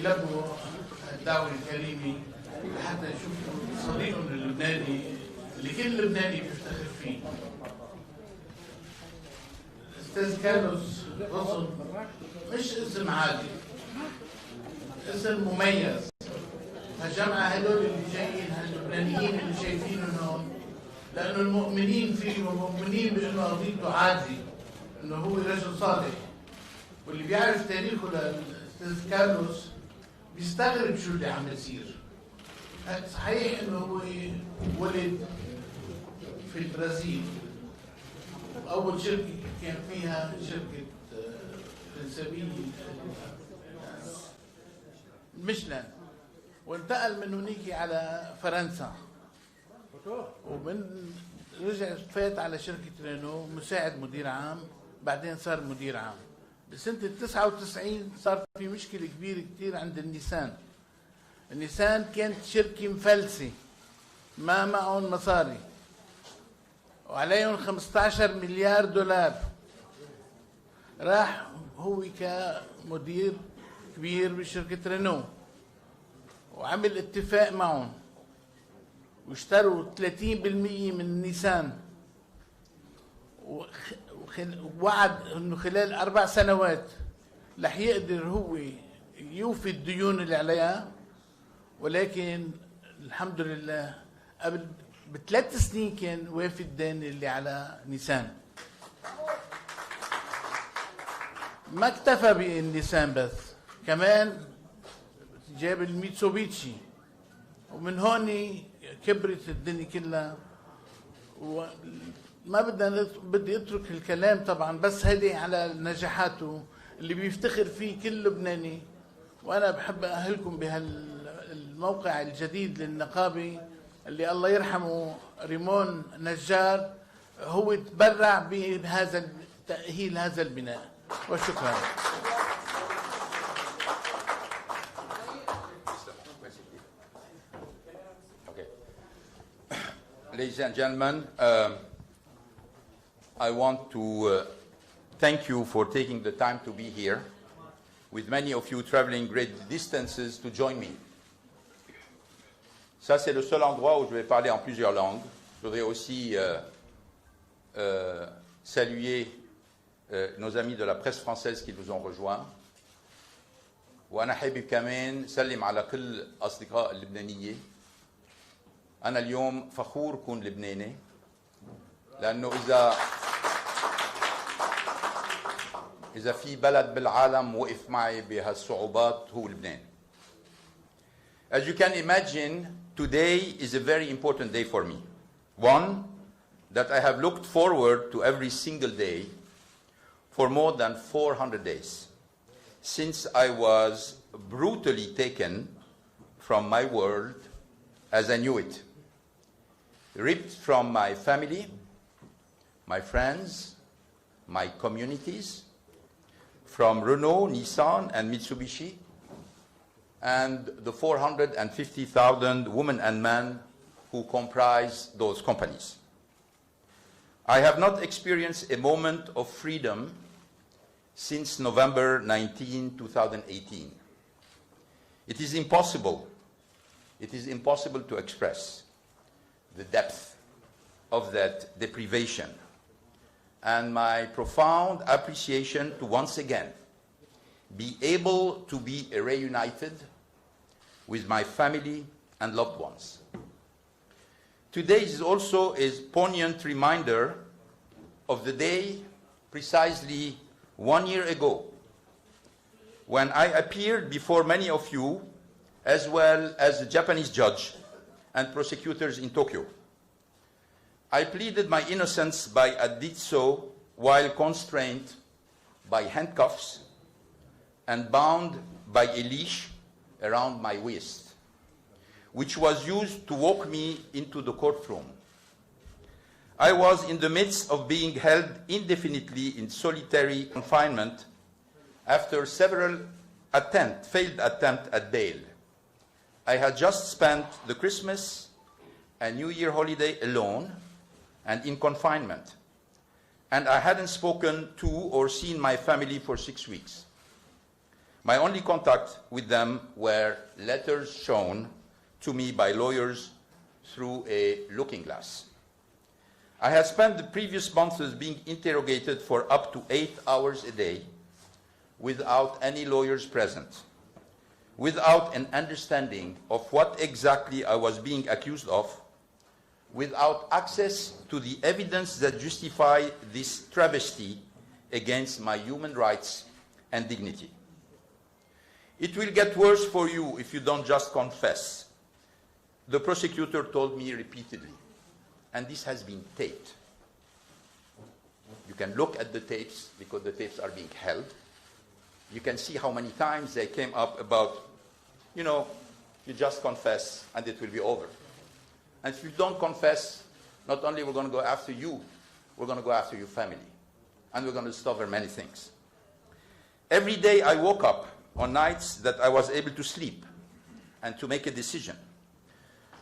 يلبوا الدعوة الكريمة حتى يشوفوا صديقهم اللبناني اللي كل لبناني بيفتخر فيه. أستاذ كارلوس غصن مش اسم عادي، اسم مميز. هالجماعة هدول اللي جايين هاللبنانيين اللي شايفينه هون لأنه المؤمنين فيه ومؤمنين بأنه قضيته عادي، أنه هو رجل صالح. واللي بيعرف تاريخه للأستاذ كارلوس بيستغرب شو اللي عم يصير. صحيح أنه هو ولد في البرازيل، أول شركة كان فيها شركة فرنسوية ميشلان، وانتقل من هناك على فرنسا، ومن رجع فات على شركة رينو مساعد مدير عام، بعدين صار مدير عام. بسنة 99 صار في مشكلة كبيرة كتير عند النيسان. النيسان كانت شركة مفلسة ما معهم مصاري وعليهم 15 مليار دولار. راح هو كمدير كبير بشركة رينو وعمل اتفاق معهم واشتروا 30% من نيسان، ووعد انه خلال 4 سنوات رح يقدر هو يوفي الديون اللي عليها. ولكن الحمد لله قبل ب3 سنين كان وافي الدين اللي على نيسان. ما اكتفى بالنيسان بس، كمان جاب الميتسوبيشي، ومن هون كبرت الدنيا كلها. وما بدي اترك الكلام طبعا، بس هدي على نجاحاته اللي بيفتخر فيه كل لبناني. وانا بحب اهلكم بهالموقع الجديد للنقابه اللي الله يرحمه ريمون نجار هو تبرع بهذا تأهيل هذا البناء. وشكرا. Ladies and gentlemen, I want to thank you for taking the time to be here, with many of you traveling great distances to join me. Ça, c'est le seul endroit où je vais parler en plusieurs langues. Je voudrais aussi saluer nos amis de la presse française qui nous ont rejoints. وأنا حابب كمان سلم على كل أصدقاء اللبنانية. أنا اليوم فخور كون لبناني، لأنه إذا في بلد بالعالم وقف معي بهالصعوبات هو لبنان. As you can imagine, today is a very important day for me. One, that I have looked forward to every single day for more than 400 days, since I was brutally taken from my world as I knew it, ripped from my family, my friends, my communities, from Renault, Nissan, and Mitsubishi, and the 450,000 women and men who comprise those companies. I have not experienced a moment of freedom since November 19, 2018. It is impossible to express the depth of that deprivation and my profound appreciation to once again be able to be reunited with my family and loved ones. Today is also a poignant reminder of the day precisely 1 year ago when I appeared before many of you, as well as the Japanese judge and prosecutors in Tokyo. I pleaded my innocence by I did so while constrained by handcuffs and bound by a leash around my waist, which was used to walk me into the courtroom. I was in the midst of being held indefinitely in solitary confinement after several failed attempts at bail. I had just spent the Christmas and New Year holiday alone and in confinement, and I hadn't spoken to or seen my family for 6 weeks. My only contact with them were letters shown to me by lawyers through a looking glass. I had spent the previous months being interrogated for up to 8 hours a day without any lawyers present, without an understanding of what exactly I was being accused of, without access to the evidence that justify this travesty against my human rights and dignity. It will get worse for you if you don't just confess, the prosecutor told me repeatedly, and this has been taped. You can look at the tapes because the tapes are being held. You can see how many times they came up about, you just confess and it will be over. And if you don't confess, not only we're going to go after you, we're going to go after your family. And we're going to discover many things. Every day I woke up on nights that I was able to sleep and to make a decision.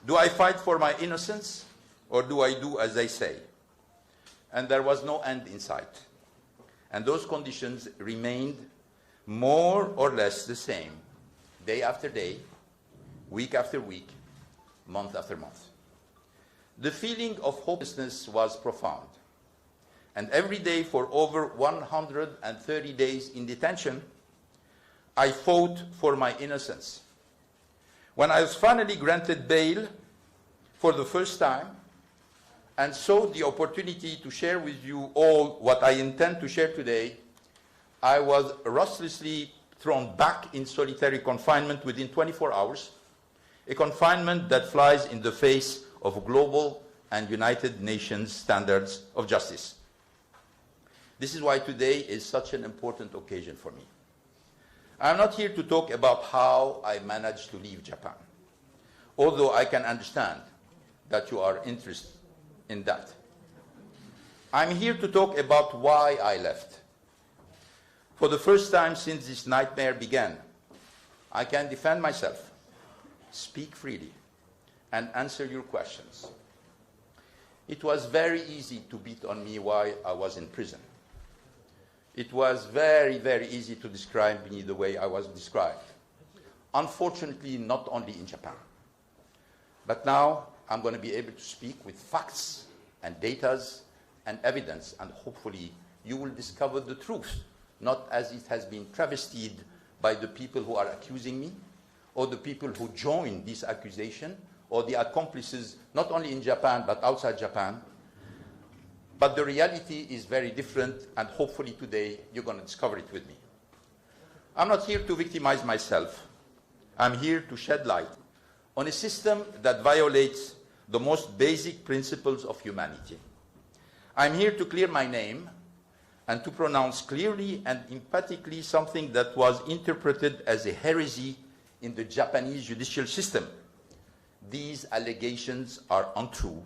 Do I fight for my innocence or do I do as they say? And there was no end in sight. And those conditions remained more or less the same, day after day, week after week, month after month. The feeling of hopelessness was profound. And every day for over 130 days in detention, I fought for my innocence. When I was finally granted bail for the first time, and saw the opportunity to share with you all what I intend to share today, I was ruthlessly thrown back in solitary confinement within 24 hours, a confinement that flies in the face of global and United Nations standards of justice. This is why today is such an important occasion for me. I'm not here to talk about how I managed to leave Japan, although I can understand that you are interested in that. I'm here to talk about why I left. For the first time since this nightmare began, I can defend myself, speak freely, and answer your questions. It was very easy to beat on me while I was in prison. It was very, very easy to describe me the way I was described. Unfortunately, not only in Japan. But now I'm going to be able to speak with facts and data and evidence, and hopefully you will discover the truth, not as it has been travestied by the people who are accusing me, or the people who join this accusation, or the accomplices, not only in Japan, but outside Japan. But the reality is very different, and hopefully today you're going to discover it with me. I'm not here to victimize myself. I'm here to shed light on a system that violates the most basic principles of humanity. I'm here to clear my name and to pronounce clearly and emphatically something that was interpreted as a heresy in the Japanese judicial system. These allegations are untrue,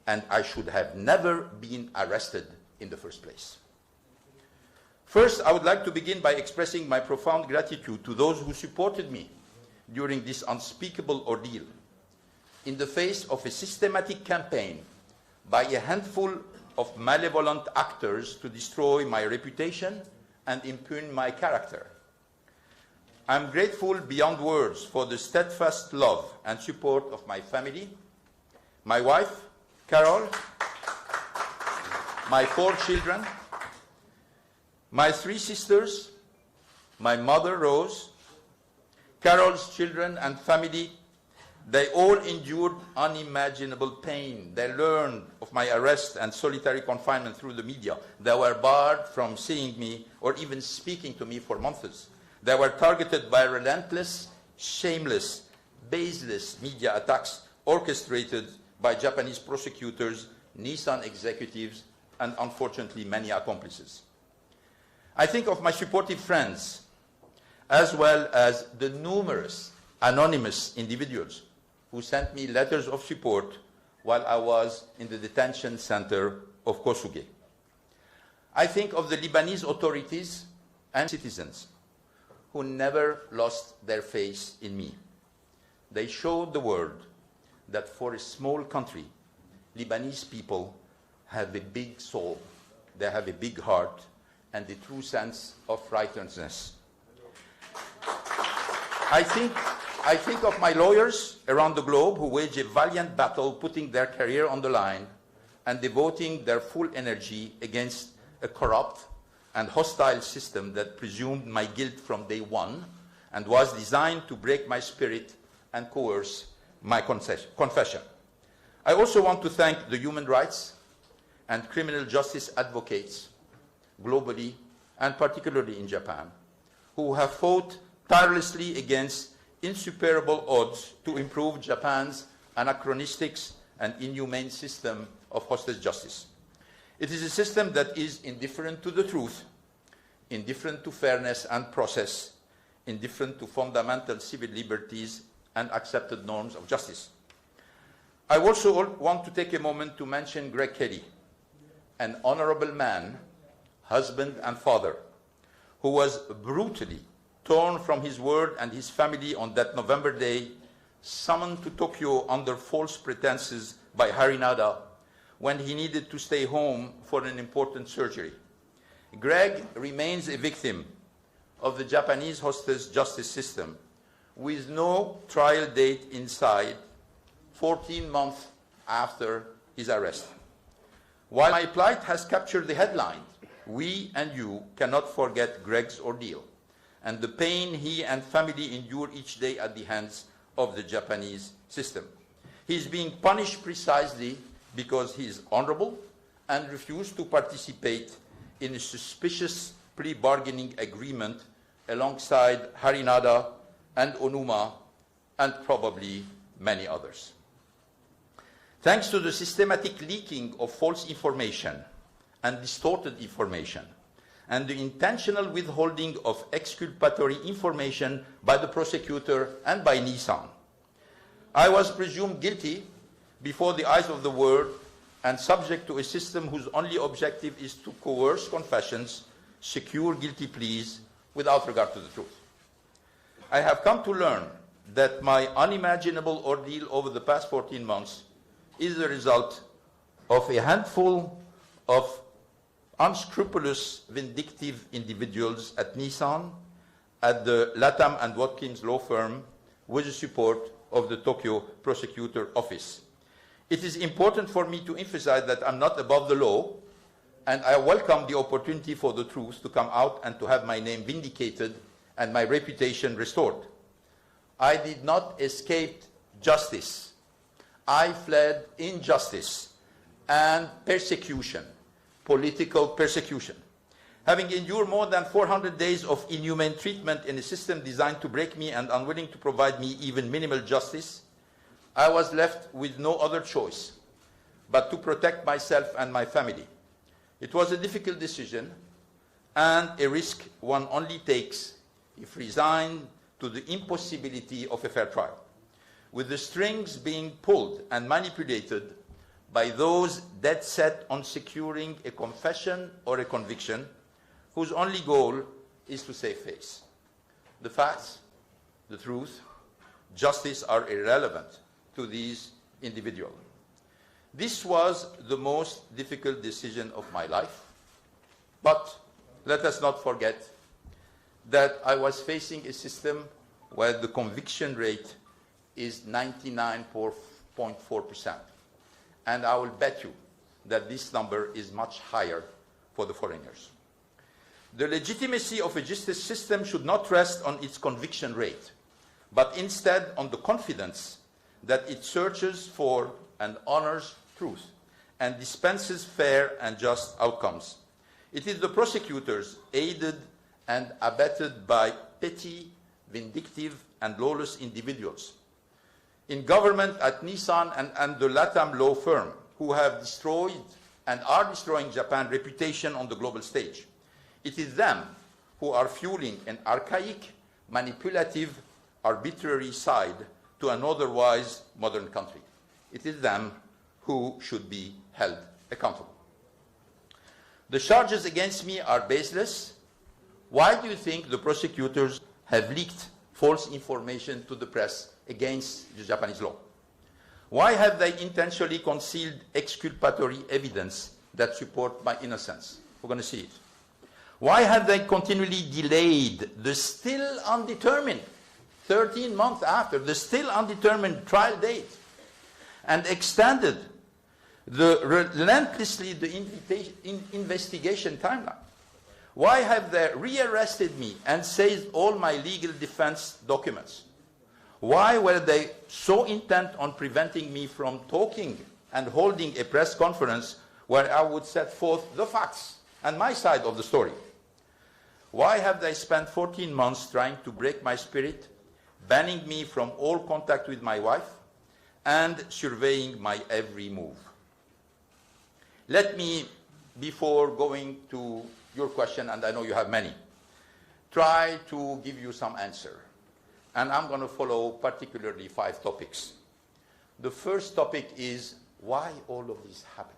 and I should have never been arrested in the first place. First, I would like to begin by expressing my profound gratitude to those who supported me during this unspeakable ordeal, in the face of a systematic campaign by a handful of malevolent actors to destroy my reputation and impugn my character. I'm grateful beyond words for the steadfast love and support of my family, my wife, Carol, my 4 children, my 3 sisters, my mother, Rose, Carol's children and family. They all endured unimaginable pain. They learned of my arrest and solitary confinement through the media. They were barred from seeing me or even speaking to me for months. They were targeted by relentless, shameless, baseless media attacks orchestrated by Japanese prosecutors, Nissan executives, and unfortunately many accomplices. I think of my supportive friends, as well as the numerous anonymous individuals who sent me letters of support while I was in the detention center of Kosuge. I think of the Lebanese authorities and citizens who never lost their faith in me. They showed the world that for a small country, Lebanese people have a big soul, they have a big heart, and a true sense of righteousness. I think of my lawyers around the globe who wage a valiant battle, putting their career on the line and devoting their full energy against a corrupt and hostile system that presumed my guilt from day one and was designed to break my spirit and coerce my confession. I also want to thank the human rights and criminal justice advocates globally, and particularly in Japan, who have fought tirelessly against insuperable odds to improve Japan's anachronistic and inhumane system of hostage justice. It is a system that is indifferent to the truth, indifferent to fairness and process, indifferent to fundamental civil liberties and accepted norms of justice. I also want to take a moment to mention Greg Kelly, an honorable man, husband and father, who was brutally torn from his word and his family on that November day, summoned to Tokyo under false pretenses by Harinada when he needed to stay home for an important surgery. Greg remains a victim of the Japanese hostage justice system with no trial date in sight 14 months after his arrest. While my plight has captured the headlines, we and you cannot forget Greg's ordeal and the pain he and family endure each day at the hands of the Japanese system. He is being punished precisely because he is honorable and refused to participate in a suspicious pre-bargaining agreement alongside Harinada and Onuma and probably many others. Thanks to the systematic leaking of false information and distorted information, and the intentional withholding of exculpatory information by the prosecutor and by Nissan, I was presumed guilty before the eyes of the world and subject to a system whose only objective is to coerce confessions, secure guilty pleas without regard to the truth. I have come to learn that my unimaginable ordeal over the past 14 months is the result of a handful of unscrupulous, vindictive individuals at Nissan, at the Latham and Watkins law firm, with the support of the Tokyo Prosecutor Office. It is important for me to emphasize that I'm not above the law, and I welcome the opportunity for the truth to come out and to have my name vindicated and my reputation restored. I did not escape justice. I fled injustice and persecution, political persecution. Having endured more than 400 days of inhumane treatment in a system designed to break me and unwilling to provide me even minimal justice, I was left with no other choice but to protect myself and my family. It was a difficult decision and a risk one only takes if resigned to the impossibility of a fair trial, with the strings being pulled and manipulated by those dead set on securing a confession or a conviction whose only goal is to save face. The facts, the truth, justice are irrelevant to these individuals. This was the most difficult decision of my life, but let us not forget that I was facing a system where the conviction rate is 99.4%. And I will bet you that this number is much higher for the foreigners. The legitimacy of a justice system should not rest on its conviction rate, but instead on the confidence that it searches for and honors truth and dispenses fair and just outcomes. It is the prosecutors, aided and abetted by petty, vindictive, and lawless individuals in government at Nissan and the Latham law firm, who have destroyed and are destroying Japan's reputation on the global stage. It is them who are fueling an archaic, manipulative, arbitrary side to an otherwise modern country. It is them who should be held accountable. The charges against me are baseless. Why do you think the prosecutors have leaked false information to the press against the Japanese law? Why have they intentionally concealed exculpatory evidence that support my innocence? We're going to see it. Why have they continually delayed the still undetermined 13 months after the still undetermined trial date, and extended relentlessly the investigation timeline? Why have they rearrested me and seized all my legal defense documents? Why were they so intent on preventing me from talking and holding a press conference where I would set forth the facts and my side of the story? Why have they spent 14 months trying to break my spirit, banning me from all contact with my wife, and surveying my every move? Let me, before going to your question, and I know you have many, try to give you some answer. And I'm going to follow particularly 5 topics. The first topic is why all of this happened.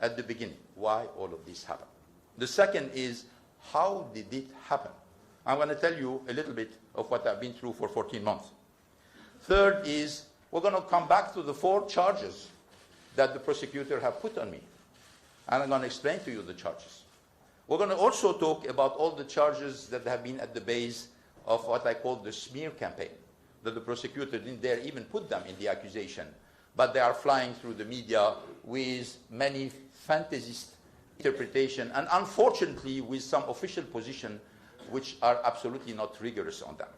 At the beginning, why all of this happened. The second is how did it happen? I'm going to tell you a little bit of what I've been through for 14 months. Third is we're going to come back to the 4 charges that the prosecutor have put on me. And I'm going to explain to you the charges. We're going to also talk about all the charges that have been at the base of what I call the smear campaign, that the prosecutor didn't dare even put them in the accusation, but they are flying through the media with many fantasist interpretation, and unfortunately with some official position which are absolutely not rigorous on them.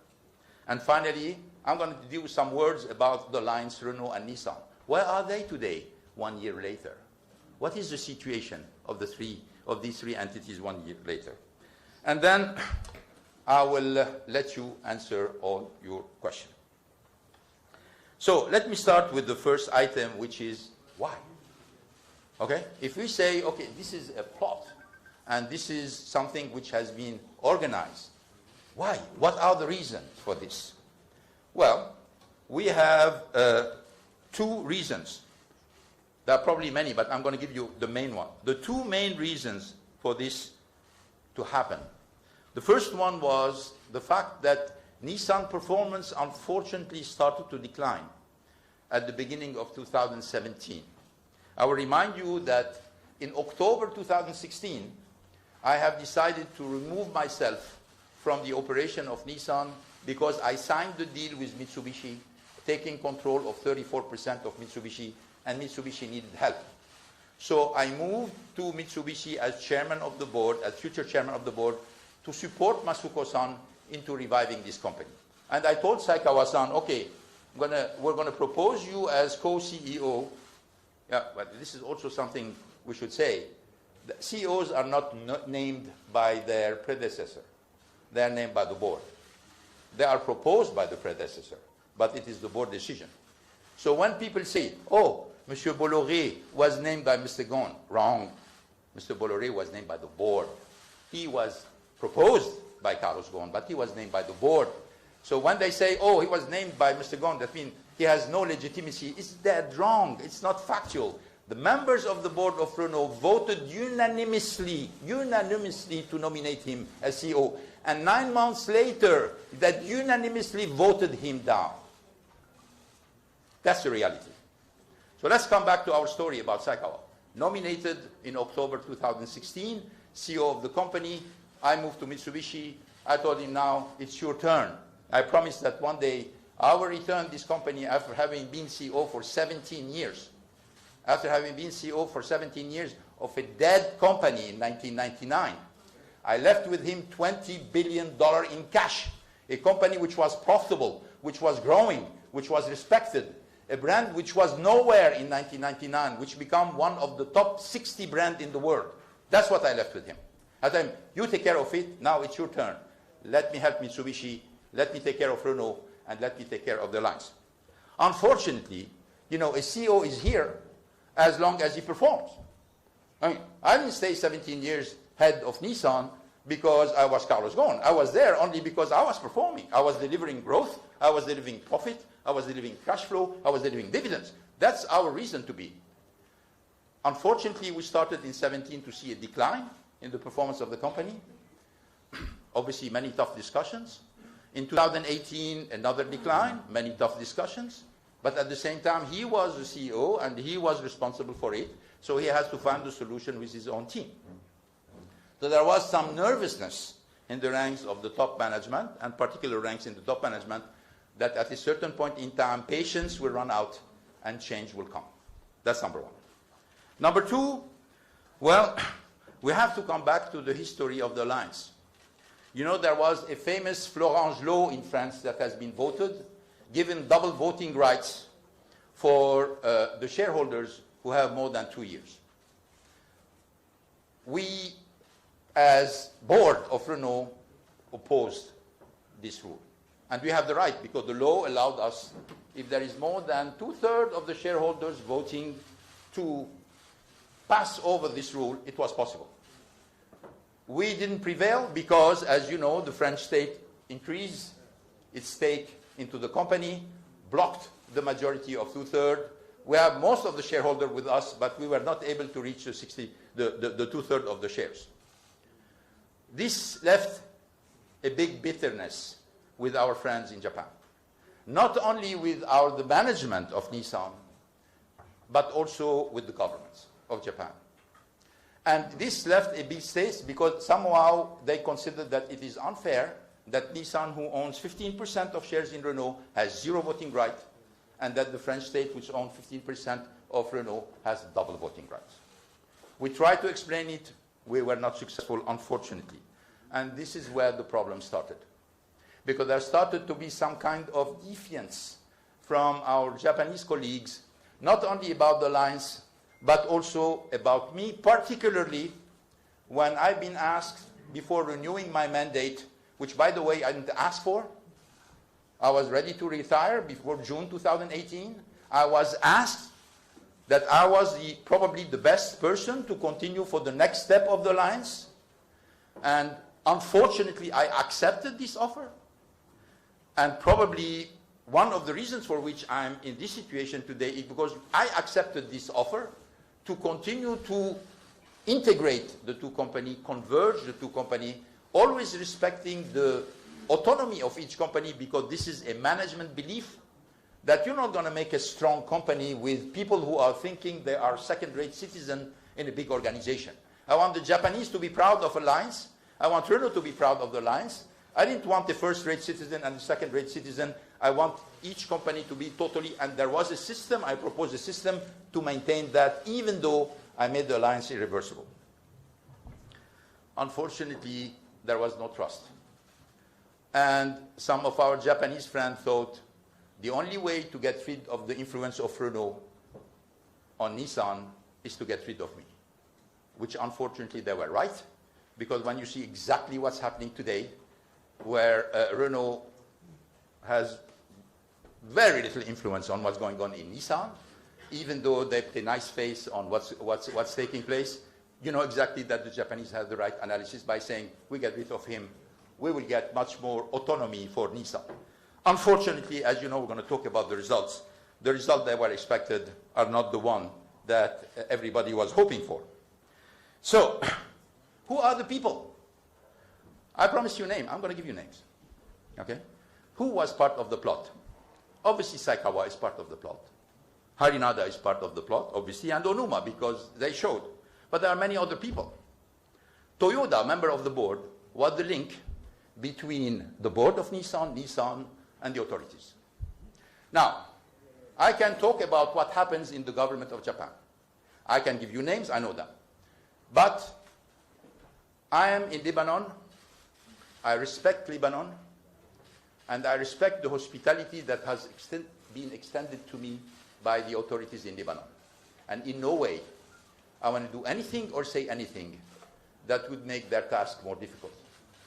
And finally, I'm going to do some words about the lines Renault and Nissan. Where are they today, 1 year later? What is the situation of these three entities 1 year later? And then I will let you answer all your questions. So let me start with the first item, which is why? Okay? If we say, okay, this is a plot, and this is something which has been organized, why? What are the reasons for this? Well, we have 2 reasons. There are probably many, but I'm going to give you the main one. The 2 main reasons for this to happen. The first one was the fact that Nissan performance unfortunately started to decline at the beginning of 2017. I will remind you that in October 2016, I have decided to remove myself from the operation of Nissan because I signed the deal with Mitsubishi, taking control of 34% of Mitsubishi, and Mitsubishi needed help. So I moved to Mitsubishi as chairman of the board, as future chairman of the board, to support Masuko-san into reviving this company. And I told Saikawa-san, okay, we're going to propose you as co-CEO. Yeah, but this is also something we should say. The CEOs are not named by their predecessor. They are named by the board. They are proposed by the predecessor, but it is the board decision. So when people say, oh, Monsieur Bolloré was named by Mr. Ghosn, wrong. Mr. Bolloré was named by the board. He was proposed by Carlos Ghosn, but he was named by the board. So when they say, oh, he was named by Mr. Ghosn, that means he has no legitimacy, it's dead wrong. It's not factual. The members of the board of Renault voted unanimously to nominate him as CEO. And 9 months later, that unanimously voted him down. That's the reality. So let's come back to our story about Saikawa. Nominated in October 2016, CEO of the company. I moved to Mitsubishi. I told him, now it's your turn. I promised that one day I will return this company after having been CEO for 17 years. After having been CEO for 17 years of a dead company in 1999. I left with him $20 billion in cash. A company which was profitable, which was growing, which was respected. A brand which was nowhere in 1999, which became one of the top 60 brands in the world. That's what I left with him. I told him, you take care of it, now it's your turn. Let me help Mitsubishi, let me take care of Renault, and let me take care of the lines. Unfortunately, a CEO is here as long as he performs. I didn't stay 17 years head of Nissan because I was Carlos Ghosn. I was there only because I was performing. I was delivering growth, I was delivering profit, I was delivering cash flow, I was delivering dividends. That's our reason to be. Unfortunately, we started in 17 to see a decline in the performance of the company. Obviously, many tough discussions. In 2018, another decline, many tough discussions. But at the same time, he was the CEO and he was responsible for it. So he has to find the solution with his own team. So there was some nervousness in the ranks of the top management, and particular ranks in the top management, that at a certain point in time, patience will run out and change will come. That's number one. Number two, well, we have to come back to the history of the alliance. You know, there was a famous Florange law in France that has been voted, giving double voting rights for the shareholders who have more than 2 years. We, as board of Renault, opposed this rule. And we have the right, because the law allowed us, if there is more than 2/3 of the shareholders voting to pass over this rule, it was possible. We didn't prevail because, as you know, the French state increased its stake into the company, blocked the majority of 2/3. We have most of the shareholders with us, but we were not able to reach the 2/3 of the shares. This left a big bitterness with our friends in Japan. Not only with the management of Nissan, but also with the governments of Japan. And this left a big state because somehow they considered that it is unfair that Nissan, who owns 15% of shares in Renault, has 0 voting right, and that the French state, which owns 15% of Renault, has double voting rights. We tried to explain it. We were not successful, unfortunately. And this is where the problem started. Because there started to be some kind of defiance from our Japanese colleagues, not only about the alliance, but also about me, particularly when I've been asked before renewing my mandate, which, by the way, I didn't ask for. I was ready to retire before June 2018. I was asked that I was probably the best person to continue for the next step of the alliance. And unfortunately, I accepted this offer. And probably one of the reasons for which I'm in this situation today is because I accepted this offer to continue to integrate the two companies, converge the two companies, always respecting the autonomy of each company, because this is a management belief that you're not going to make a strong company with people who are thinking they are second-rate citizens in a big organization. I want the Japanese to be proud of Alliance. I want Renault to be proud of the Alliance. I didn't want a first-rate citizen and a second-rate citizen. I want each company to be totally, and there was a system, I proposed a system to maintain that, even though I made the alliance irreversible. Unfortunately, there was no trust. And some of our Japanese friends thought the only way to get rid of the influence of Renault on Nissan is to get rid of me, which unfortunately they were right, because when you see exactly what's happening today, where Renault has very little influence on what's going on in Nissan, even though they put a nice face on what's taking place, you know exactly that the Japanese have the right analysis by saying, we get rid of him, we will get much more autonomy for Nissan. Unfortunately, as you know, we're going to talk about the results. The results that were expected are not the one that everybody was hoping for. So, who are the people? I promised you a name. I'm going to give you names. Okay? Who was part of the plot? Obviously, Saikawa is part of the plot. Harinada is part of the plot, obviously, and Onuma, because they showed. But there are many other people. Toyoda, member of the board, was the link between the board of Nissan, Nissan, and the authorities. Now, I can talk about what happens in the government of Japan. I can give you names, I know them. But I am in Lebanon. I respect Lebanon, and I respect the hospitality that has been extended to me by the authorities in Lebanon. And in no way I want to do anything or say anything that would make their task more difficult.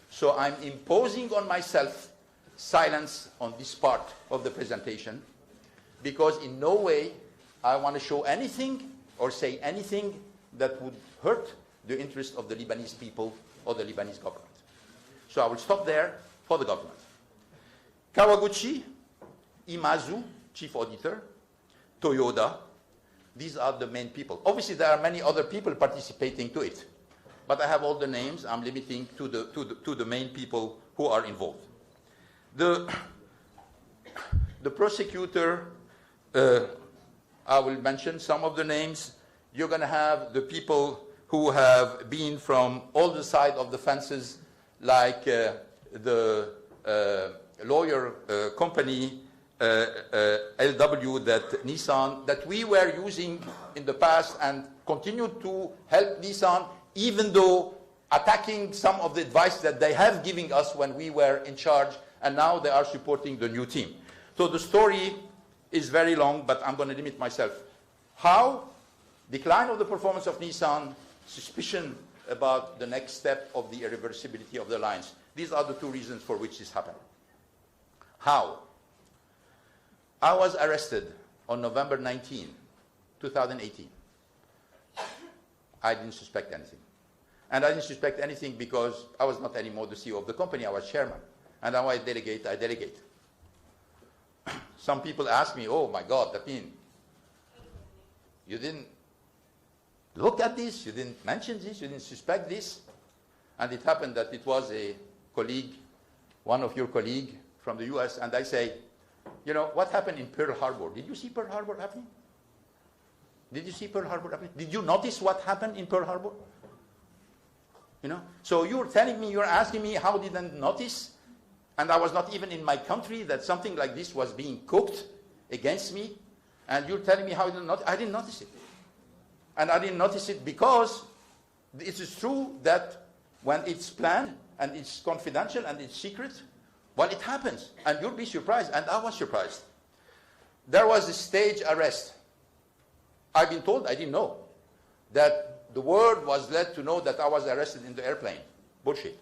So I'm imposing on myself silence on this part of the presentation, because in no way I want to show anything or say anything that would hurt the interest of the Lebanese people or the Lebanese government. So I will stop there for the government. Kawaguchi, Imazu, chief auditor, Toyoda, these are the main people. Obviously, there are many other people participating to it, but I have all the names. I'm limiting to the main people who are involved. The prosecutor, I will mention some of the names. You're going to have the people who have been from all the sides of the fences like the lawyer company LW that Nissan, that we were using in the past and continue to help Nissan, even though attacking some of the advice that they have given us when we were in charge, and now they are supporting the new team. So the story is very long, but I'm going to limit myself. How? Decline of the performance of Nissan, suspicion about the next step of the irreversibility of the lines. These are the two reasons for which this happened. How? I was arrested on November 19, 2018. I didn't suspect anything. And I didn't suspect anything because I was not anymore the CEO of the company, I was chairman. And now I delegate. Some people ask me, oh my God, that means you didn't look at this, you didn't mention this, you didn't suspect this. And it happened that it was a colleague, one of your colleagues from the US, and I say, you know, what happened in Pearl Harbor? Did you see Pearl Harbor happening? Did you see Pearl Harbor happening? Did you notice what happened in Pearl Harbor? You know, so you're telling me, you're asking me how didn't notice, and I was not even in my country that something like this was being cooked against me, and you're telling me how I didn't notice it. And I didn't notice it because it is true that when it's planned and it's confidential and it's secret, well, it happens, and you'll be surprised, and I was surprised. There was a stage arrest. I've been told, I didn't know, that the word was led to know that I was arrested in the airplane. Bullshit.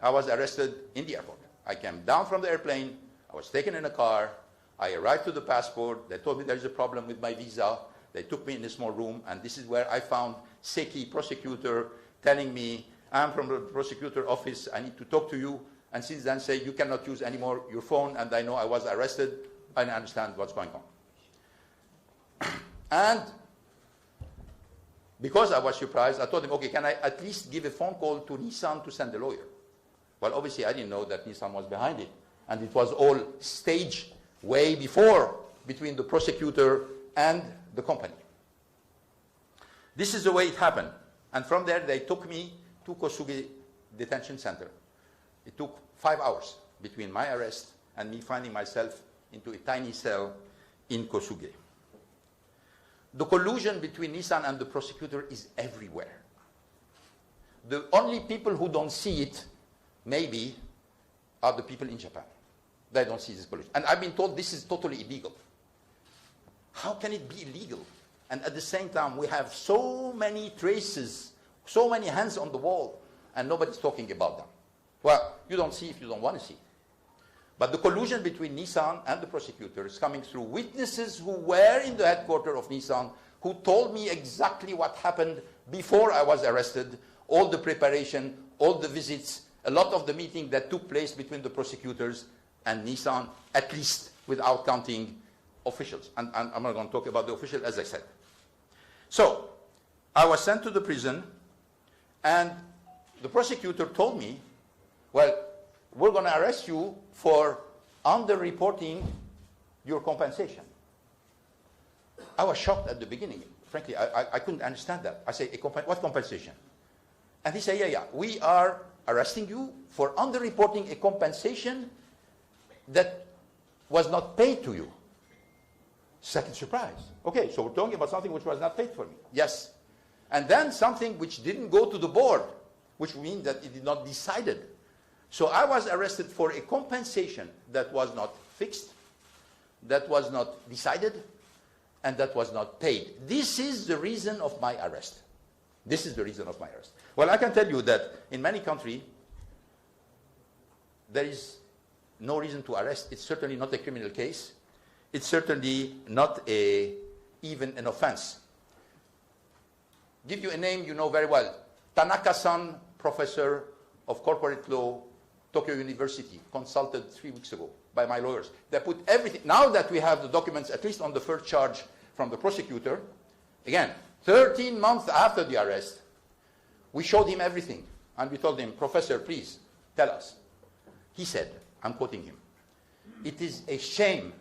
I was arrested in the airport. I came down from the airplane, I was taken in a car, I arrived to the passport, they told me there's a problem with my visa, they took me in a small room, and this is where I found Seki, prosecutor, telling me, I'm from the prosecutor office, I need to talk to you, and since then say, you cannot use anymore your phone, and I know I was arrested, I understand what's going on. And because I was surprised, I told him, okay, can I at least give a phone call to Nissan to send a lawyer? Well, obviously, I didn't know that Nissan was behind it. And it was all staged way before between the prosecutor and the company. This is the way it happened. And from there, they took me to Kosuge detention center. It took 5 hours between my arrest and me finding myself into a tiny cell in Kosuge. The collusion between Nissan and the prosecutor is everywhere. The only people who don't see it, maybe, are the people in Japan. They don't see this collusion. And I've been told this is totally illegal. How can it be illegal? And at the same time, we have so many traces, so many hands on the wall, and nobody's talking about them. Well, you don't see if you don't want to see. But the collusion between Nissan and the prosecutor is coming through witnesses who were in the headquarters of Nissan, who told me exactly what happened before I was arrested, all the preparation, all the visits, a lot of the meeting that took place between the prosecutors and Nissan, at least without counting officials. And I'm not going to talk about the official, as I said. So I was sent to the prison, and the prosecutor told me, well, we're going to arrest you for under-reporting your compensation. I was shocked at the beginning. Frankly, I couldn't understand that. I say, what compensation? And he said, yeah, we are arresting you for under-reporting a compensation that was not paid to you. Second surprise. Okay, so we're talking about something which was not paid for me. Yes. And then something which didn't go to the board, which means that it did not decided. So I was arrested for a compensation that was not fixed, that was not decided, and that was not paid. This is the reason of my arrest. This is the reason of my arrest. Well, I can tell you that in many countries, there is no reason to arrest. It's certainly not a criminal case. It's certainly not even an offense. Give you a name you know very well. Tanaka-san, professor of corporate law, Tokyo University, consulted 3 weeks ago by my lawyers. They put everything. Now that we have the documents, at least on the first charge from the prosecutor, again, 13 months after the arrest, we showed him everything. And we told him, Professor, please, tell us. He said, I'm quoting him, it is a shame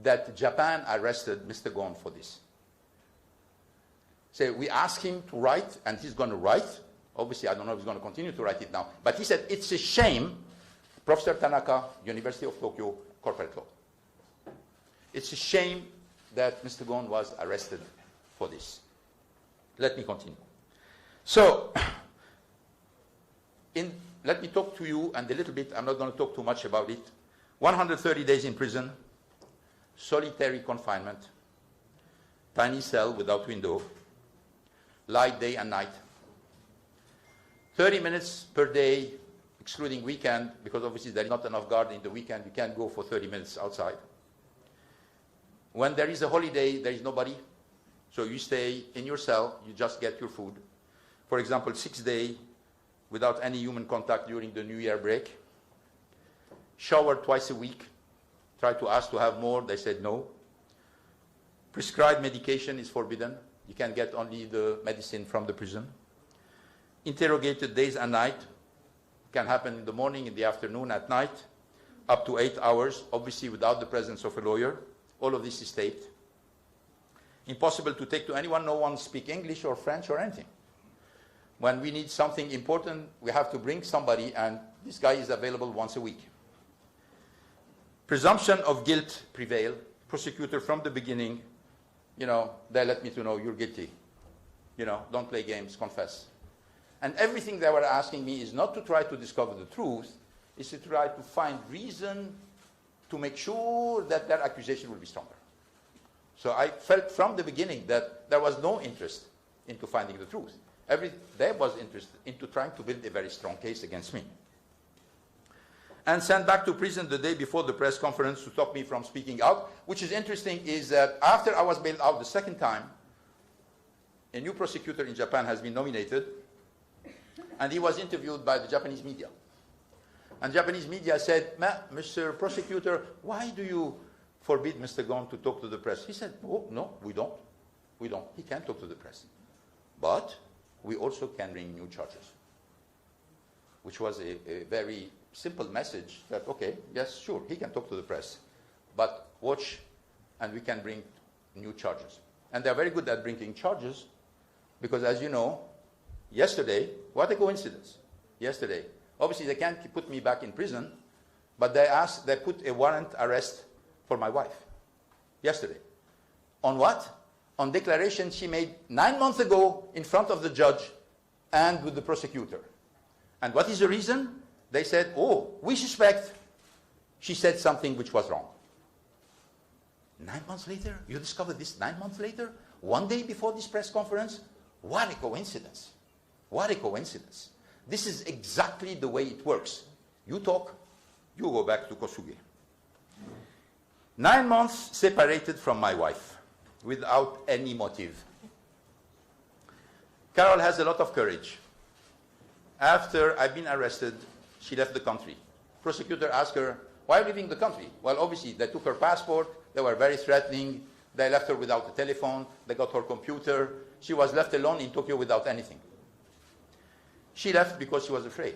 that Japan arrested Mr. Ghosn for this. So we asked him to write, and he's going to write, Obviously, I don't know if he's going to continue to write it now. But he said, it's a shame, Professor Tanaka, University of Tokyo, corporate law. It's a shame that Mr. Ghosn was arrested for this. Let me continue. So, let me talk to you, and a little bit, I'm not going to talk too much about it. 130 days in prison, solitary confinement, tiny cell without window, light day and night, 30 minutes per day, excluding weekend, because obviously there is not enough guard in the weekend. You can't go for 30 minutes outside. When there is a holiday, there is nobody. So you stay in your cell, you just get your food. For example, 6 days without any human contact during the New Year break. Shower twice a week. Try to ask to have more, they said no. Prescribed medication is forbidden. You can get only the medicine from the prison. Interrogated days and night. Can happen in the morning, in the afternoon, at night, up to 8 hours, obviously without the presence of a lawyer. All of this is taped. Impossible to take to anyone. No one speaks English or French or anything. When we need something important, we have to bring somebody, and this guy is available once a week. Presumption of guilt prevail. Prosecutor from the beginning, they let me to know you're guilty. Don't play games, confess. And everything they were asking me is not to try to discover the truth, is to try to find reason to make sure that their accusation will be stronger. So I felt from the beginning that there was no interest into finding the truth. They was interested into trying to build a very strong case against me. And sent back to prison the day before the press conference to stop me from speaking out. Which is interesting is that after I was bailed out the second time, a new prosecutor in Japan has been nominated, and he was interviewed by the Japanese media. And Japanese media said, Mr. Prosecutor, why do you forbid Mr. Ghosn to talk to the press? He said, oh, no, we don't. We don't. He can't talk to the press. But we also can bring new charges. Which was a very simple message that, okay, yes, sure, he can talk to the press. But watch, and we can bring new charges. And they're very good at bringing charges because, as you know, yesterday, what a coincidence. Yesterday, obviously they can't put me back in prison, but they put a warrant arrest for my wife. Yesterday. On what? On declaration she made 9 months ago in front of the judge and with the prosecutor. And what is the reason? They said, oh, we suspect she said something which was wrong. 9 months later? You discovered this 9 months later? 1 day before this press conference? What a coincidence. What a coincidence. This is exactly the way it works. You talk, you go back to Kosuge. 9 months separated from my wife without any motive. Carol has a lot of courage. After I've been arrested, she left the country. Prosecutor asked her, why are you leaving the country? Well, obviously, they took her passport. They were very threatening. They left her without a telephone. They got her computer. She was left alone in Tokyo without anything. She left because she was afraid.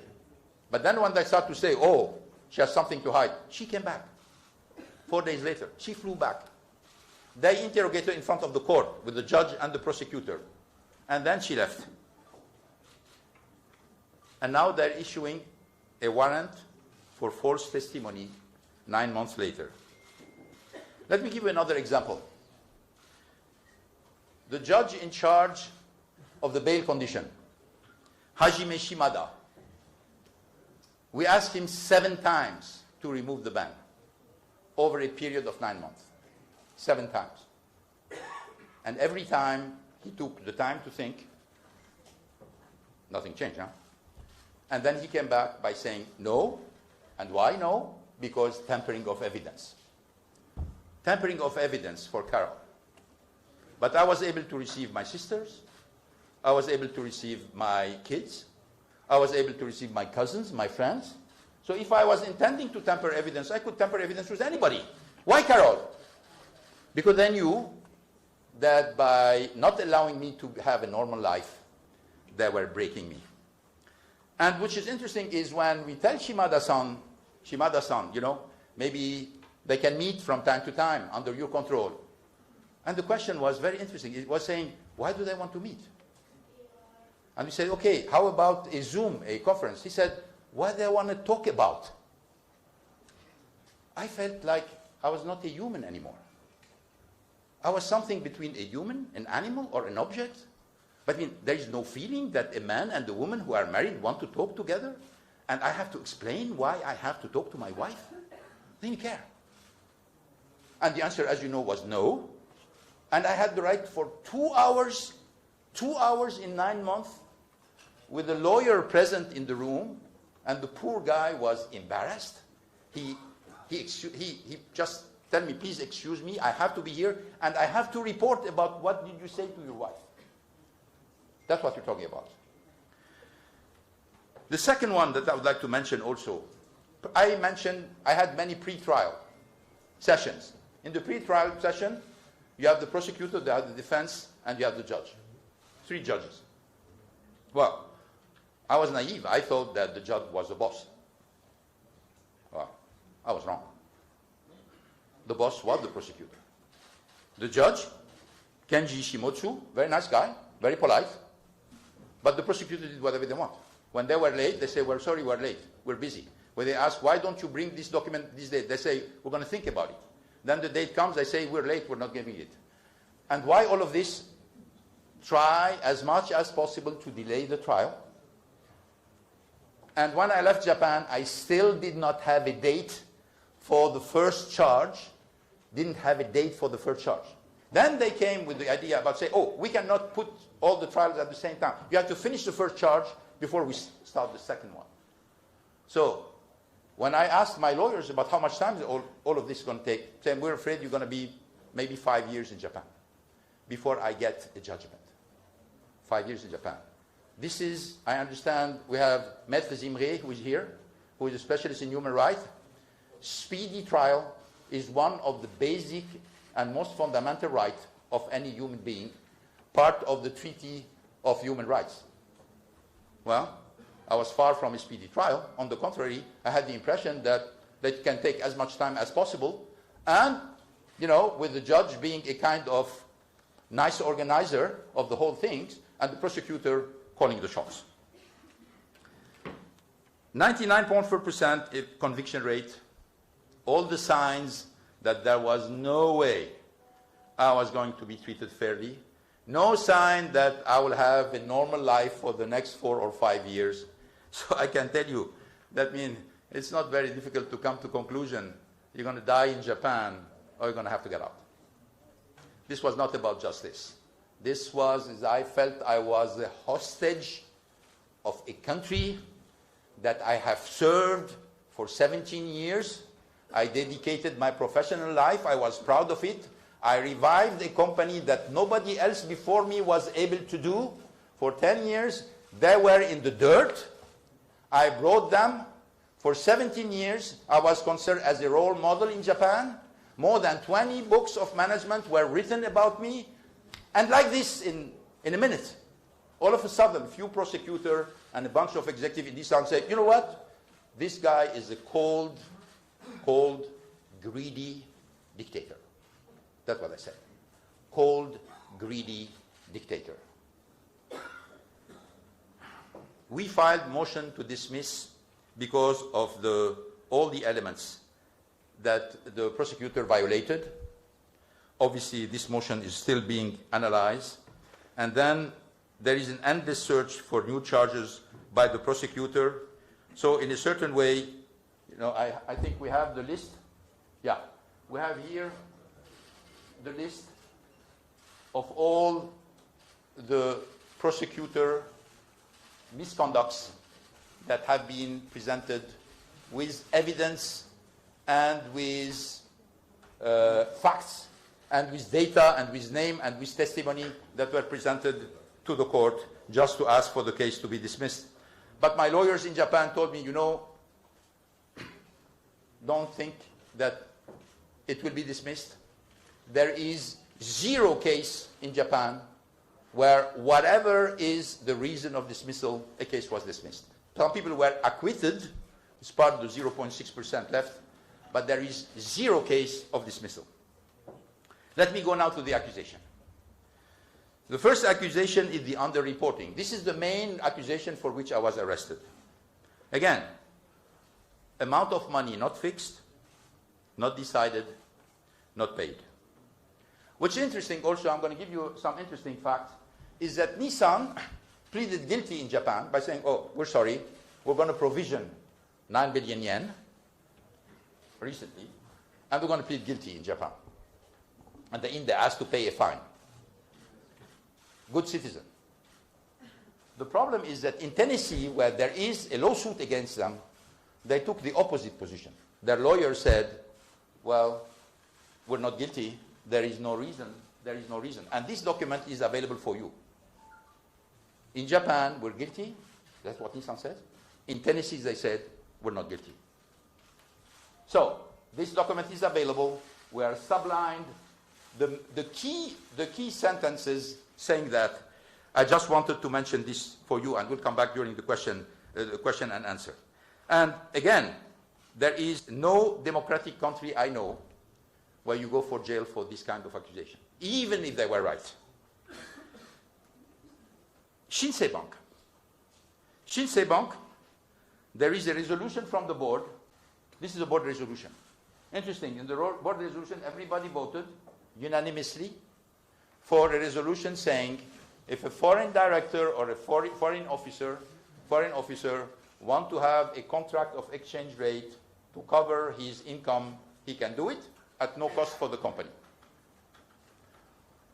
But then when they started to say, oh, she has something to hide, she came back. 4 days later, she flew back. They interrogated her in front of the court with the judge and the prosecutor. And then she left. And now they're issuing a warrant for false testimony 9 months later. Let me give you another example. The judge in charge of the bail condition, Hajime Shimada, we asked him 7 times to remove the ban over a period of 9 months. 7 times. And every time he took the time to think, nothing changed, huh? And then he came back by saying no. And why no? Because tampering of evidence. Tampering of evidence for Carol. But I was able to receive my sisters. I was able to receive my kids. I was able to receive my cousins, my friends. So if I was intending to tamper evidence, I could tamper evidence with anybody. Why Carol? Because they knew that by not allowing me to have a normal life, they were breaking me. And which is interesting is when we tell Shimada-san, maybe they can meet from time to time under your control. And the question was very interesting. It was saying, why do they want to meet? And we said, okay, how about a Zoom, a conference? He said, what do I want to talk about? I felt like I was not a human anymore. I was something between a human, an animal, or an object. But I mean, there is no feeling that a man and a woman who are married want to talk together, and I have to explain why I have to talk to my wife? They didn't care. And the answer, as you know, was no. And I had the right for 2 hours in 9 months, with a lawyer present in the room, and the poor guy was embarrassed. He just tell me, please excuse me, I have to be here, and I have to report about what did you say to your wife. That's what you're talking about. The second one that I would like to mention also, I mentioned I had many pre-trial sessions. In the pre-trial session, you have the prosecutor, you have the defense, and you have the judge. 3 judges. Well, I was naive. I thought that the judge was the boss. Well, I was wrong. The boss was the prosecutor. The judge, Kenji Shimotsu, very nice guy, very polite, but the prosecutor did whatever they want. When they were late, they say, we're sorry, we're late, we're busy. When they ask, why don't you bring this document this date? They say, we're going to think about it. Then the date comes, they say, we're late, we're not giving it. And why all of this? Try as much as possible to delay the trial. And when I left Japan, I still did not have a date for the first charge. Didn't have a date for the first charge. Then they came with the idea about saying, oh, we cannot put all the trials at the same time. You have to finish the first charge before we start the second one. So when I asked my lawyers about how much time all of this is going to take, saying, we're afraid you're going to be maybe 5 years in Japan before I get a judgment. 5 years in Japan. This is, I understand, we have Maître Zimre, who is here, who is a specialist in human rights. Speedy trial is one of the basic and most fundamental rights of any human being, part of the Treaty of Human Rights. Well, I was far from a speedy trial. On the contrary, I had the impression that it can take as much time as possible, and, you know, with the judge being a kind of nice organizer of the whole thing, and the prosecutor calling the shots. 99.4% conviction rate, all the signs that there was no way I was going to be treated fairly, no sign that I will have a normal life for the next 4 or 5 years. So I can tell you, that means it's not very difficult to come to conclusion, you're going to die in Japan or you're going to have to get out. This was not about justice. This was, as I felt I was a hostage of a country that I have served for 17 years. I dedicated my professional life. I was proud of it. I revived a company that nobody else before me was able to do. For 10 years, they were in the dirt. I brought them. For 17 years, I was considered as a role model in Japan. More than 20 books of management were written about me. And like this, in a minute, all of a sudden, a few prosecutors and a bunch of executives in Nissan say, you know what? This guy is a cold, greedy dictator. That's what I said. Cold, greedy dictator. We filed motion to dismiss because of all the elements that the prosecutor violated. Obviously, this motion is still being analyzed. And then there is an endless search for new charges by the prosecutor. So in a certain way, you know, I think we have the list. Yeah, we have here the list of all the prosecutor misconducts that have been presented with evidence and with facts and with data and with name and with testimony that were presented to the court just to ask for the case to be dismissed. But my lawyers in Japan told me, you know, don't think that it will be dismissed. There is 0 case in Japan where whatever is the reason of dismissal, a case was dismissed. Some people were acquitted, it's part of the 0.6% left, but there is 0 case of dismissal. Let me go now to the accusation. The first accusation is the underreporting. This is the main accusation for which I was arrested. Again, amount of money not fixed, not decided, not paid. What's interesting also, I'm going to give you some interesting facts, is that Nissan pleaded guilty in Japan by saying, oh, we're sorry, we're going to provision 9 billion yen recently, and we're going to plead guilty in Japan. And they asked to pay a fine. Good citizen. The problem is that in Tennessee, where there is a lawsuit against them, they took the opposite position. Their lawyer said, well, we're not guilty. There is no reason. There is no reason. And this document is available for you. In Japan, we're guilty. That's what Nissan says. In Tennessee, they said, we're not guilty. So, this document is available. We are sublined. The key sentences saying that, I just wanted to mention this for you, and we'll come back during the question and answer. And again, there is no democratic country I know where you go for jail for this kind of accusation, even if they were right. Shinsei Bank. Shinsei Bank, there is a resolution from the board. This is a board resolution. Interesting, in the board resolution, everybody voted unanimously for a resolution saying if a foreign director or a foreign officer want to have a contract of exchange rate to cover his income, he can do it at no cost for the company.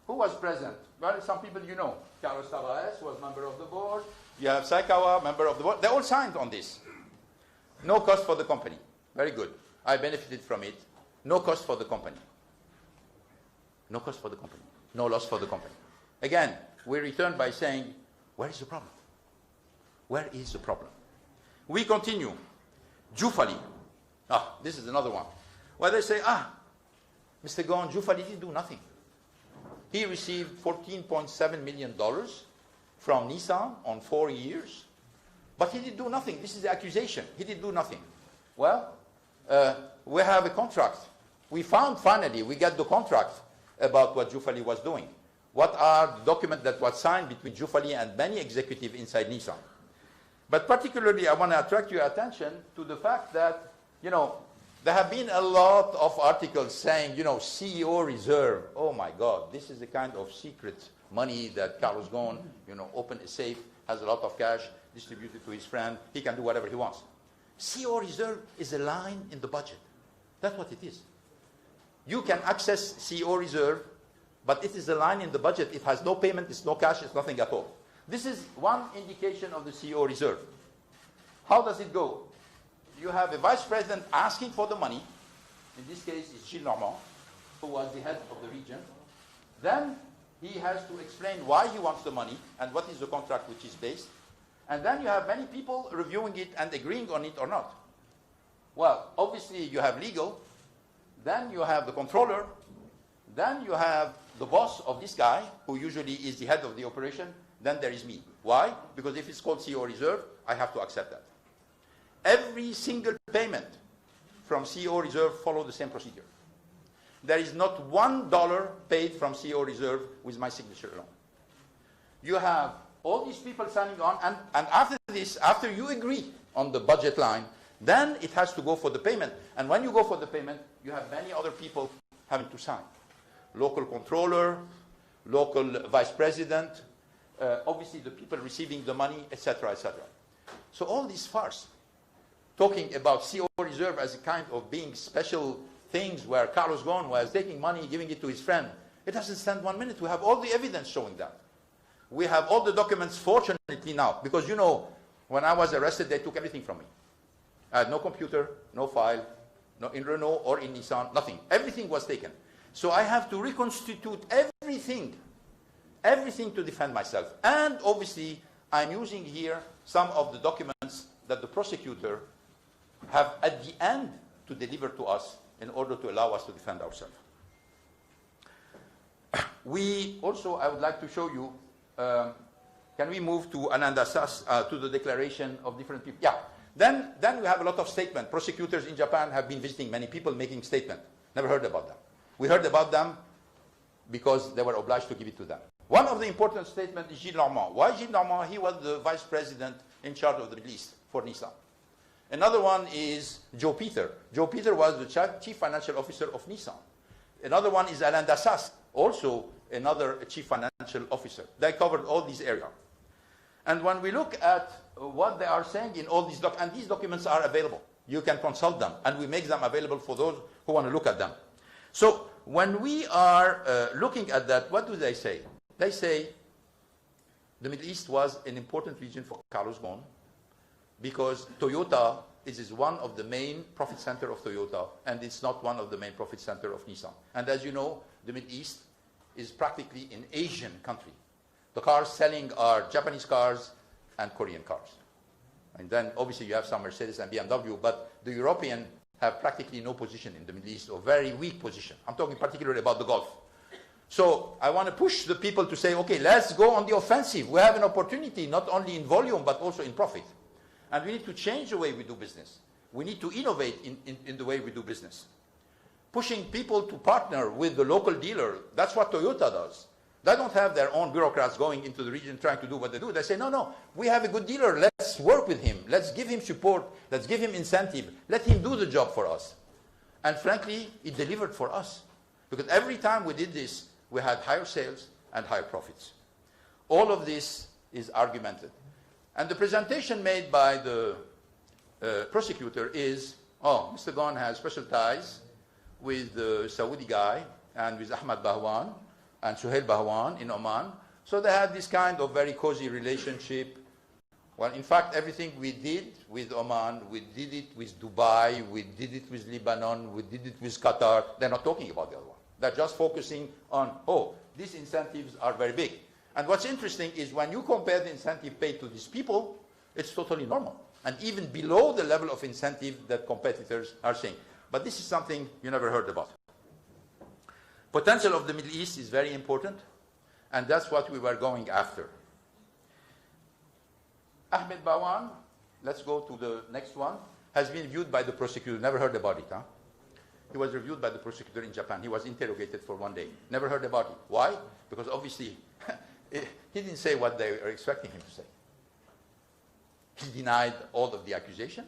Who was present? Well, some people you know. Carlos Ghosn was member of the board. You have Saikawa, member of the board. They all signed on this. No cost for the company. Very good. I benefited from it. No cost for the company. No cost for the company. No loss for the company. Again, we return by saying, where is the problem? Where is the problem? We continue. Jufali. This is another one. Where they say, Mr. Ghosn, Jufali didn't do nothing. He received $14.7 million from Nissan on 4 years, but he didn't do nothing. This is the accusation. He didn't do nothing. Well, we have a contract. We found finally, we got the contract about what Jufali was doing. What are the documents that was signed between Jufali and many executives inside Nissan? But particularly, I want to attract your attention to the fact that, there have been a lot of articles saying, CEO reserve. Oh my God, this is the kind of secret money that Carlos Ghosn, opened a safe, has a lot of cash, distributed to his friend. He can do whatever he wants. CEO reserve is a line in the budget. That's what it is. You can access CEO reserve, but it is a line in the budget. It has no payment, it's no cash, it's nothing at all. This is one indication of the CEO reserve. How does it go? You have a vice president asking for the money. In this case, it's Gilles Normand, who was the head of the region. Then he has to explain why he wants the money and what is the contract which is based. And then you have many people reviewing it and agreeing on it or not. Well, obviously you have legal, then you have the controller, then you have the boss of this guy, who usually is the head of the operation, then there is me. Why? Because if it's called CEO reserve, I have to accept that. Every single payment from CEO reserve follow the same procedure. There is not $1 paid from CEO reserve with my signature alone. You have all these people signing on, and after this, after you agree on the budget line, then it has to go for the payment. And when you go for the payment, you have many other people having to sign. Local controller, local vice president, obviously the people receiving the money, etc., etc. So all this farce, talking about CEO reserve as a kind of being special things where Carlos Ghosn was taking money, giving it to his friend, it doesn't stand 1 minute. We have all the evidence showing that. We have all the documents, fortunately now, because when I was arrested, they took everything from me. I had no computer, no file, no in Renault or in Nissan, nothing. Everything was taken. So I have to reconstitute everything to defend myself. And obviously, I'm using here some of the documents that the prosecutor have at the end to deliver to us in order to allow us to defend ourselves. We also, I would like to show you, can we move to Ananda Sas, to the declaration of different people? Yeah. Then we have a lot of statements. Prosecutors in Japan have been visiting many people making statements. Never heard about them. We heard about them because they were obliged to give it to them. One of the important statements is Gilles Normand. Why Gilles Normand? He was the vice president in charge of the Middle East for Nissan. Another one is Joe Peter. Joe Peter was the chief financial officer of Nissan. Another one is Alain Dassas, also another chief financial officer. They covered all these areas. And when we look at what they are saying in all these documents, and these documents are available, you can consult them, and we make them available for those who want to look at them. So when we are looking at that, what do they say? They say the Middle East was an important region for Carlos Ghosn because Toyota is one of the main profit center of Toyota, and it's not one of the main profit center of Nissan. And as you know, the Middle East is practically an Asian country. The cars selling are Japanese cars and Korean cars. And then obviously you have some Mercedes and BMW, but the European have practically no position in the Middle East, or very weak position. I'm talking particularly about the Gulf. So I want to push the people to say, okay, let's go on the offensive. We have an opportunity not only in volume, but also in profit. And we need to change the way we do business. We need to innovate in the way we do business. Pushing people to partner with the local dealer, that's what Toyota does. They don't have their own bureaucrats going into the region trying to do what they do. They say, no, we have a good dealer. Let's work with him. Let's give him support. Let's give him incentive. Let him do the job for us. And frankly, it delivered for us. Because every time we did this, we had higher sales and higher profits. All of this is argumented. And the presentation made by the prosecutor is, Mr. Ghosn has special ties with the Saudi guy and with Ahmed Bahwan and Suhail Bahwan in Oman. So they had this kind of very cozy relationship. Well, in fact, everything we did with Oman, we did it with Dubai, we did it with Lebanon, we did it with Qatar. They're not talking about the other one. They're just focusing on, these incentives are very big. And what's interesting is when you compare the incentive paid to these people, it's totally normal. And even below the level of incentive that competitors are saying. But this is something you never heard about. Potential of the Middle East is very important, and that's what we were going after. Ahmed Bahwan, let's go to the next one, has been viewed by the prosecutor. Never heard about it, huh? He was reviewed by the prosecutor in Japan. He was interrogated for 1 day. Never heard about it. Why? Because obviously, he didn't say what they were expecting him to say. He denied all of the accusation.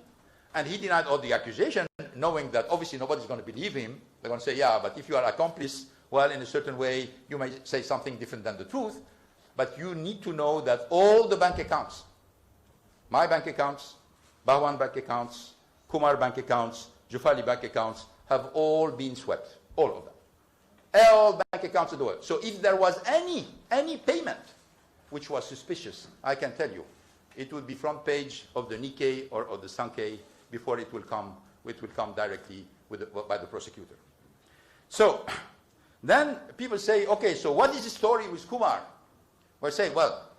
And he denied all the accusation, knowing that obviously nobody's going to believe him. They're going to say, yeah, but if you are accomplice, well, in a certain way, you may say something different than the truth. But you need to know that all the bank accounts, my bank accounts, Bahwan bank accounts, Kumar bank accounts, Jufali bank accounts, have all been swept. All of them. All bank accounts in the world. So if there was any payment which was suspicious, I can tell you, it would be front page of the Nikkei or of the Sankei before it will come directly by the prosecutor. So then people say, okay, so what is the story with Kumar? Well, say, well,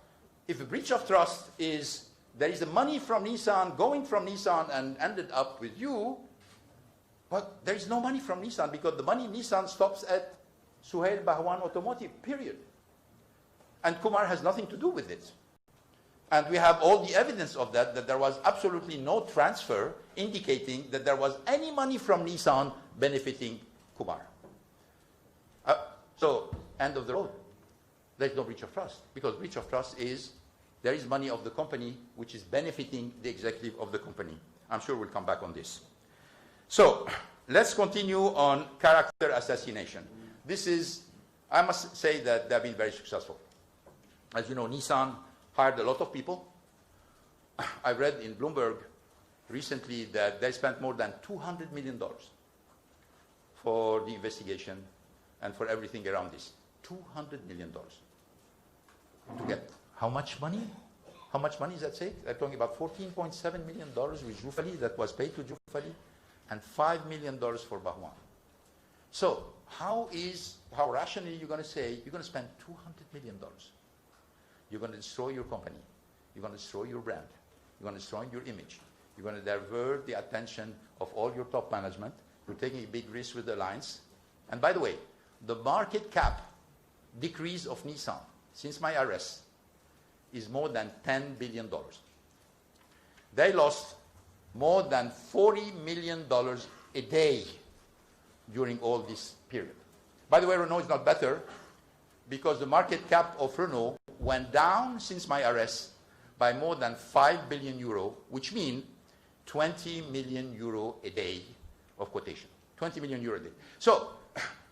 if a breach of trust is there is the money from Nissan going from Nissan and ended up with you, but there is no money from Nissan because the money in Nissan stops at Suhail Bahwan Automotive, period. And Kumar has nothing to do with it. And we have all the evidence of that there was absolutely no transfer indicating that there was any money from Nissan benefiting Kumar. So, end of the road. There's no breach of trust. Because breach of trust is, there is money of the company which is benefiting the executive of the company. I'm sure we'll come back on this. So, let's continue on character assassination. This is, I must say that they've been very successful. As you know, Nissan hired a lot of people. I read in Bloomberg recently that they spent more than $200 million for the investigation and for everything around this. $200 million. To get how much money? How much money is at stake? They're talking about $14.7 million with Jufali that was paid to Jufali and $5 million for Bahwan. So how rationally you're going to say you're going to spend $200 million? You're going to destroy your company. You're going to destroy your brand. You're going to destroy your image. You're going to divert the attention of all your top management. You're taking a big risk with the alliance. And by the way, the market cap decrease of Nissan since my arrest is more than $10 billion. They lost more than $40 million a day during all this period. By the way, Renault is not better because the market cap of Renault went down since my arrest by more than 5 billion euro, which means 20 million euro a day of quotation. 20 million euro a day. So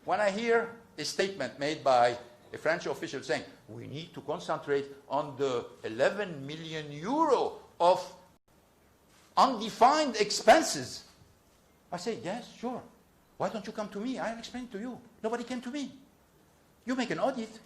when I hear a statement made by a French official saying, we need to concentrate on the 11 million euro of undefined expenses, I say, yes, sure. Why don't you come to me? I'll explain to you. Nobody came to me. You make an audit.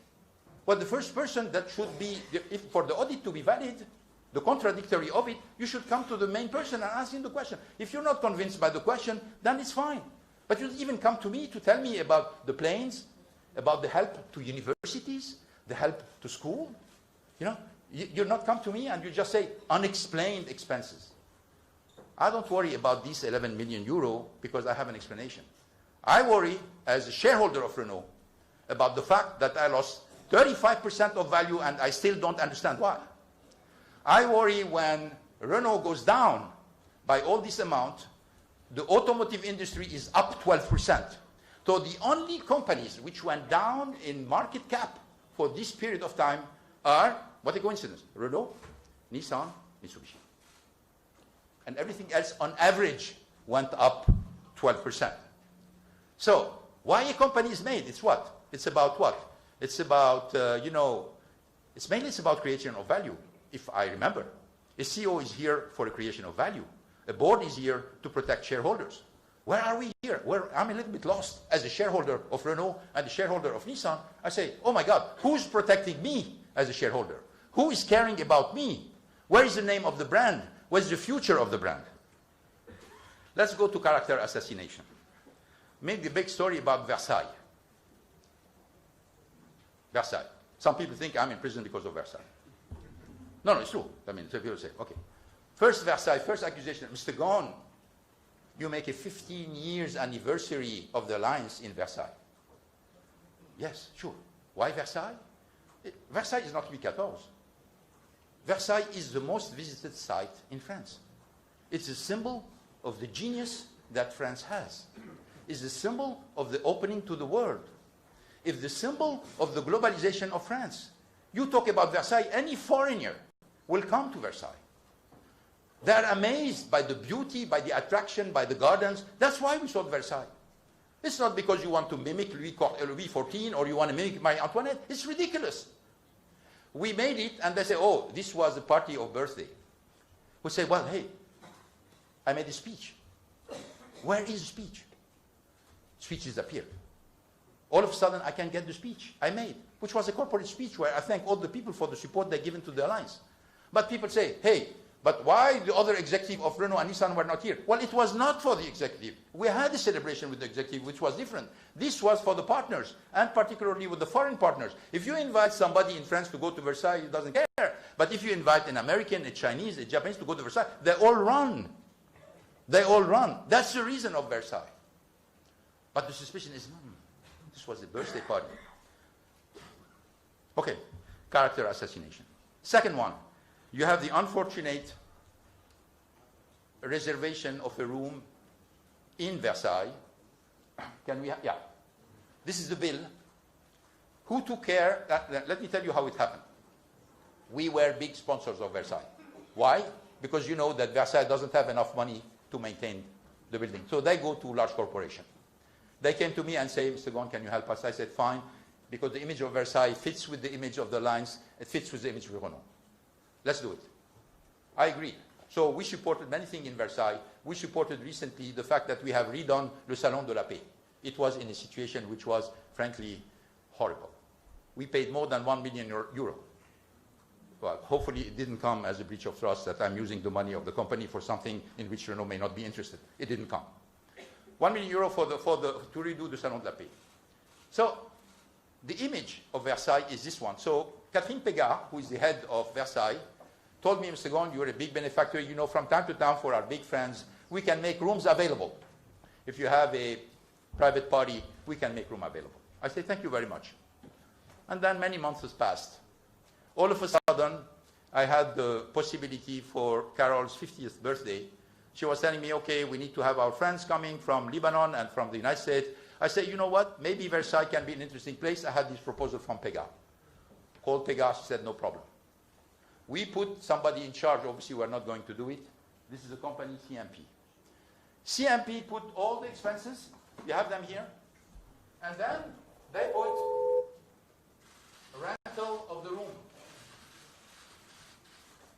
Well, the first person that should be, if for the audit to be valid, the contradictory of it, you should come to the main person and ask him the question. If you're not convinced by the question, then it's fine. But you even come to me to tell me about the planes, about the help to universities, the help to school. You know, you're not come to me and you just say unexplained expenses. I don't worry about these 11 million euro because I have an explanation. I worry as a shareholder of Renault about the fact that I lost 35% of value and I still don't understand why. I worry when Renault goes down by all this amount, the automotive industry is up 12%. So the only companies which went down in market cap for this period of time are, what a coincidence, Renault, Nissan, Mitsubishi. And everything else on average went up 12%. So why a company is made? It's what? It's about what? It's about, it's about creation of value, if I remember. A CEO is here for the creation of value. A board is here to protect shareholders. Where are we here? I'm a little bit lost as a shareholder of Renault and a shareholder of Nissan. I say, oh my God, who's protecting me as a shareholder? Who is caring about me? Where is the name of the brand? Where's the future of the brand? Let's go to character assassination. Make the big story about Versailles. Versailles. Some people think I'm in prison because of Versailles. No, it's true. I mean, some people say, okay. First Versailles, first accusation, Mr. Ghosn, you make a 15 years anniversary of the alliance in Versailles. Yes, sure. Why Versailles? Versailles is not Louis XIV. Versailles is the most visited site in France. It's a symbol of the genius that France has. It's a symbol of the opening to the world. It's the symbol of the globalization of France. You talk about Versailles, any foreigner will come to Versailles. They're amazed by the beauty, by the attraction, by the gardens. That's why we sought Versailles. It's not because you want to mimic Louis XIV or you want to mimic Marie Antoinette. It's ridiculous. We made it and they say, oh, this was a party of birthday. We say, well, hey, I made a speech. Where is the speech? Speech disappeared. All of a sudden, I can get the speech I made, which was a corporate speech where I thank all the people for the support they've given to the alliance. But people say, hey, but why the other executive of Renault and Nissan were not here? Well, it was not for the executive. We had a celebration with the executive, which was different. This was for the partners, and particularly with the foreign partners. If you invite somebody in France to go to Versailles, he doesn't care. But if you invite an American, a Chinese, a Japanese to go to Versailles, they all run. They all run. That's the reason of Versailles. But the suspicion is, this was a birthday party. Okay, character assassination. Second one, you have the unfortunate reservation of a room in Versailles. Can we have, yeah. This is the bill. Who took care? Let me tell you how it happened. We were big sponsors of Versailles. Why? Because you know that Versailles doesn't have enough money to maintain the building. So they go to large corporations. They came to me and say, Mr. Ghosn, can you help us? I said, fine, because the image of Versailles fits with the image of the lines. It fits with the image of Renault. Let's do it. I agree. So we supported many things in Versailles. We supported recently the fact that we have redone le Salon de la Paix. It was in a situation which was, frankly, horrible. We paid more than 1 million euro. Well, hopefully it didn't come as a breach of trust that I'm using the money of the company for something in which Renault may not be interested. It didn't come. 1 million euro to redo the Salon de la Paix. So the image of Versailles is this one. So Catherine Pégard, who is the head of Versailles, told me, Mr. Ghosn, you're a big benefactor. You know, from time to time for our big friends, we can make rooms available. If you have a private party, we can make room available. I say, thank you very much. And then many months has passed. All of a sudden, I had the possibility for Carol's 50th birthday. She was telling me, okay, we need to have our friends coming from Lebanon and from the United States. I say, you know what? Maybe Versailles can be an interesting place. I had this proposal from Pega. Called Pega. She said, no problem. We put somebody in charge. Obviously, we're not going to do it. This is a company, CMP. CMP put all the expenses. You have them here. And then they put rental of the room.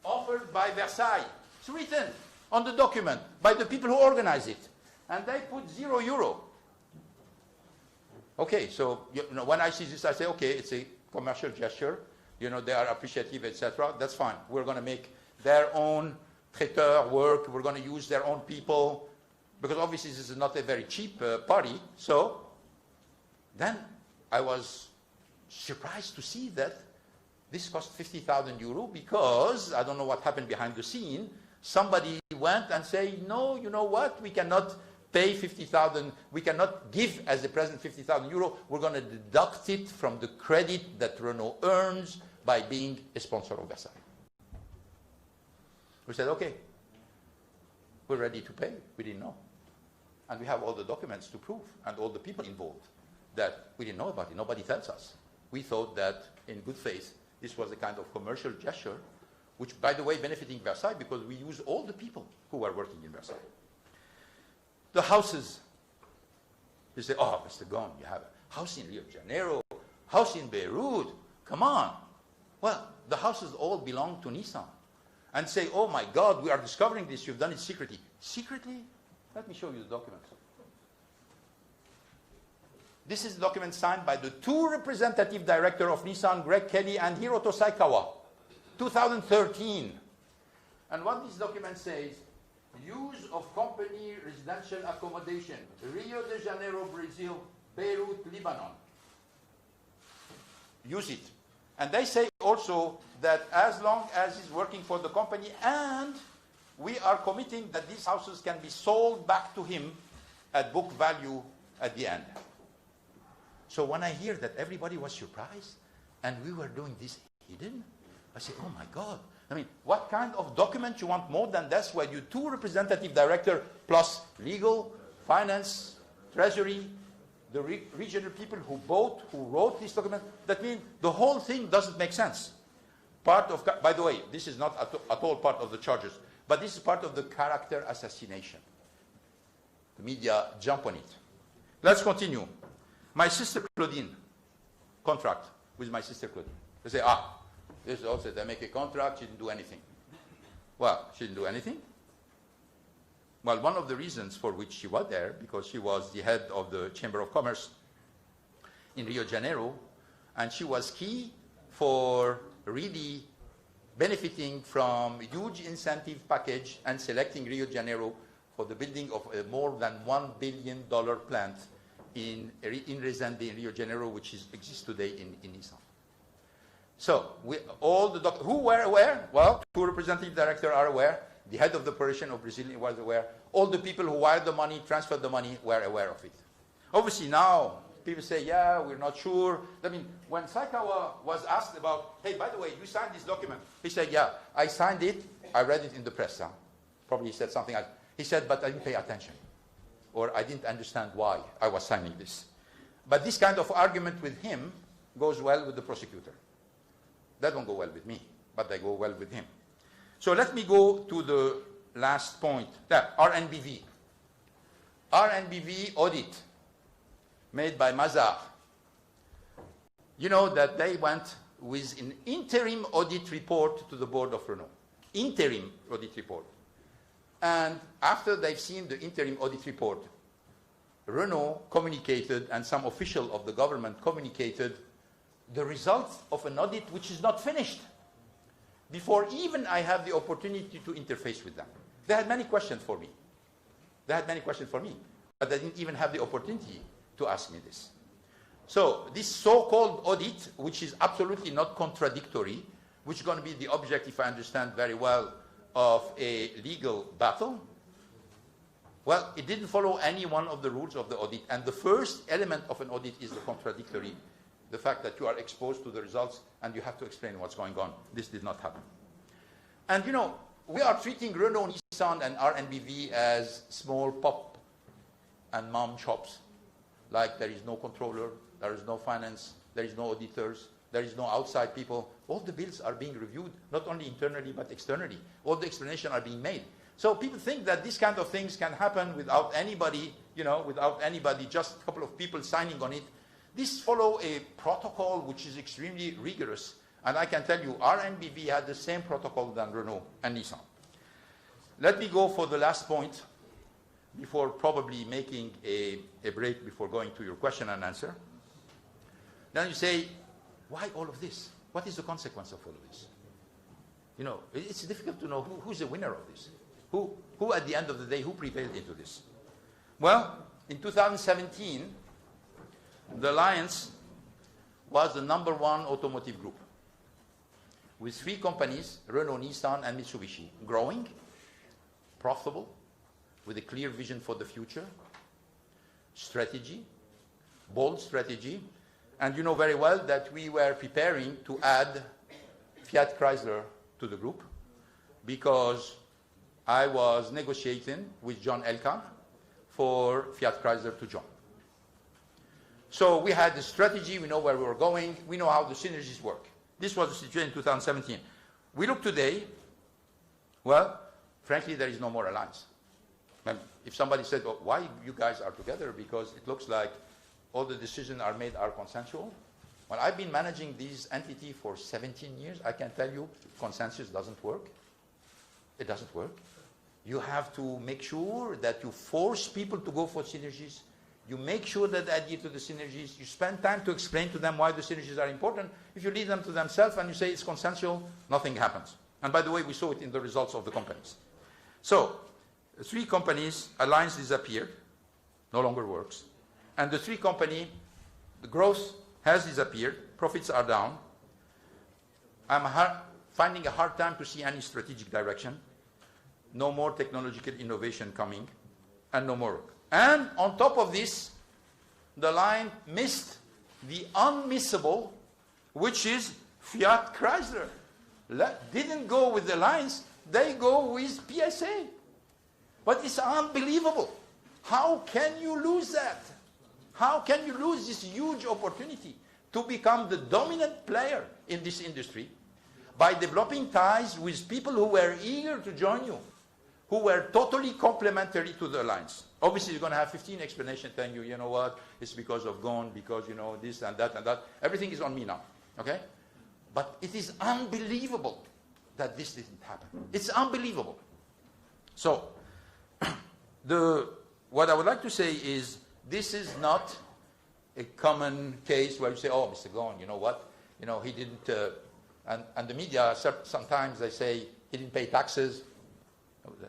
Offered by Versailles. It's written on the document by the people who organize it. And they put €0. Okay, so when I see this, I say, okay, it's a commercial gesture. They are appreciative, etc. That's fine. We're going to make their own traiteur work. We're going to use their own people. Because obviously this is not a very cheap party. So then I was surprised to see that this cost €50,000 because, I don't know what happened behind the scene, somebody went and said, no, you know what, we cannot pay 50,000, we cannot give as a present €50,000, we're going to deduct it from the credit that Renault earns by being a sponsor of Versailles. We said, okay, we're ready to pay, we didn't know. And we have all the documents to prove, and all the people involved, that we didn't know about it, nobody tells us. We thought that, in good faith, this was a kind of commercial gesture, which, by the way, benefiting Versailles because we use all the people who are working in Versailles. The houses. You say, oh, Mr. Ghosn, you have a house in Rio de Janeiro, house in Beirut, come on. Well, the houses all belong to Nissan. And say, oh my God, we are discovering this, you've done it secretly. Secretly? Let me show you the documents. This is the document signed by the two representative directors of Nissan, Greg Kelly and Hiroto Saikawa, 2013. And what this document says, use of company residential accommodation, Rio de Janeiro, Brazil, Beirut, Lebanon. Use it. And they say also that as long as he's working for the company, and we are committing that these houses can be sold back to him at book value at the end. So when I hear that everybody was surprised and we were doing this hidden, I say, oh my God. I mean, what kind of document you want more than this where you two representative director plus legal, finance, treasury, the regional people who wrote this document? That means the whole thing doesn't make sense. Part of, by the way, this is not at all part of the charges, but this is part of the character assassination. The media jump on it. Let's continue. My sister Claudine, contract with my sister Claudine. They say, this is also, they make a contract, she didn't do anything. Well, she didn't do anything. Well, one of the reasons for which she was there, because she was the head of the Chamber of Commerce in Rio de Janeiro, and she was key for really benefiting from a huge incentive package and selecting Rio de Janeiro for the building of a more than $1 billion plant in Resende, in Rio de Janeiro, which exists today in Nissan. So, all the who were aware? Well, two representative directors are aware. The head of the operation of Brazil was aware. All the people who wired the money, transferred the money, were aware of it. Obviously now, people say, yeah, we're not sure. I mean, when Saikawa was asked about, hey, by the way, you signed this document. He said, yeah, I signed it. I read it in the press. Probably he said something else. He said, but I didn't pay attention. Or I didn't understand why I was signing this. But this kind of argument with him goes well with the prosecutor. They don't go well with me, but they go well with him. So let me go to the last point. RNBV. RNBV audit made by Mazar. You know that they went with an interim audit report to the board of Renault. Interim audit report. And after they've seen the interim audit report, Renault communicated, and some official of the government communicated, the results of an audit which is not finished, before even I have the opportunity to interface with them. They had many questions for me. But they didn't even have the opportunity to ask me this. So this so-called audit, which is absolutely not contradictory, which is going to be the object, if I understand very well, of a legal battle, well, it didn't follow any one of the rules of the audit. And the first element of an audit is the contradictory, the fact that you are exposed to the results and you have to explain what's going on. This did not happen. And you know, we are treating Renault, Nissan, and RNBV as small pop and mom shops. like there is no controller, there is no finance, there is no auditors, there is no outside people. All the bills are being reviewed, not only internally but externally. All the explanations are being made. So people think that these kind of things can happen without anybody, just a couple of people signing on it. This follow a protocol which is extremely rigorous. And I can tell you, our NBV had the same protocol than Renault and Nissan. Let me go for the last point before probably making a break before going to your question and answer. Then you say, why all of this? What is the consequence of all of this? You know, it's difficult to know who's the winner of this. Who at the end of the day, who prevailed into this? Well, in 2017, the Alliance was the #1 automotive group with 3 companies, Renault, Nissan, and Mitsubishi, growing, profitable, with a clear vision for the future, strategy, bold strategy, and you know very well that we were preparing to add Fiat Chrysler to the group because I was negotiating with John Elkann for Fiat Chrysler to join. So we had the strategy, we know where we were going, we know how the synergies work. This was the situation in 2017. We look today, well, frankly, there is no more alliance. And if somebody said, oh, why you guys are together? Because it looks like all the decisions are made are consensual. Well, I've been managing this entity for 17 years. I can tell you, consensus doesn't work. It doesn't work. You have to make sure that you force people to go for synergies. You make sure that they adhere to the synergies. You spend time to explain to them why the synergies are important. If you leave them to themselves and you say it's consensual, nothing happens. And by the way, we saw it in the results of the companies. So, 3 companies, alliance disappeared, no longer works. And the 3 companies, the growth has disappeared, profits are down. I'm finding a hard time to see any strategic direction. No more technological innovation coming, and no more work. And on top of this, the line missed the unmissable, which is Fiat Chrysler. Didn't go with the lines, they go with PSA. But it's unbelievable. How can you lose that? How can you lose this huge opportunity to become the dominant player in this industry by developing ties with people who were eager to join you, who were totally complementary to the alliance? Obviously, you're going to have 15 explanations telling you, you know what, it's because of Ghosn, because, you know, this and that and that. Everything is on me now, okay? But it is unbelievable that this didn't happen. It's unbelievable. So, what I would like to say is, this is not a common case where you say, oh, Mr. Ghosn, you know what? You know, he didn't, and the media, sometimes they say he didn't pay taxes,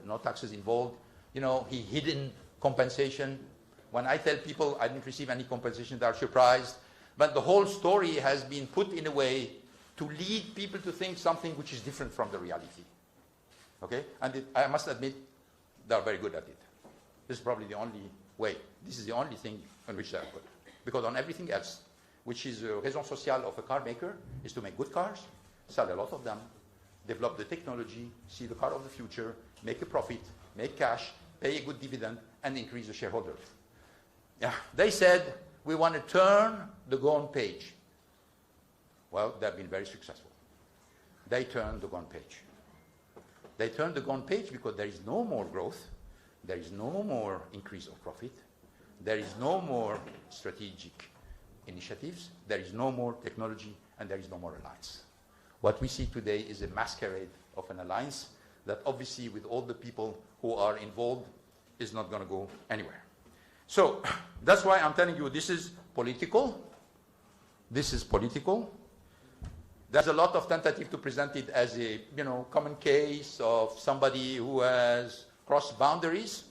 no taxes involved. You know, he hidden compensation. When I tell people I didn't receive any compensation, they are surprised. But the whole story has been put in a way to lead people to think something which is different from the reality. Okay? And I must admit, they are very good at it. This is probably the only way. This is the only thing on which they are good. Because on everything else, which is a raison sociale of a car maker, is to make good cars, sell a lot of them, develop the technology, see the car of the future, make a profit, make cash, pay a good dividend, and increase the shareholders. Yeah, they said, we want to turn the Ghosn page. Well, they've been very successful. They turned the Ghosn page. They turned the Ghosn page because there is no more growth, there is no more increase of profit, there is no more strategic initiatives, there is no more technology, and there is no more alliance. What we see today is a masquerade of an alliance that obviously with all the people who are involved is not going to go anywhere. So that's why I'm telling you this is political. This is political. There's a lot of tentative to present it as a, you know, common case of somebody who has crossed boundaries.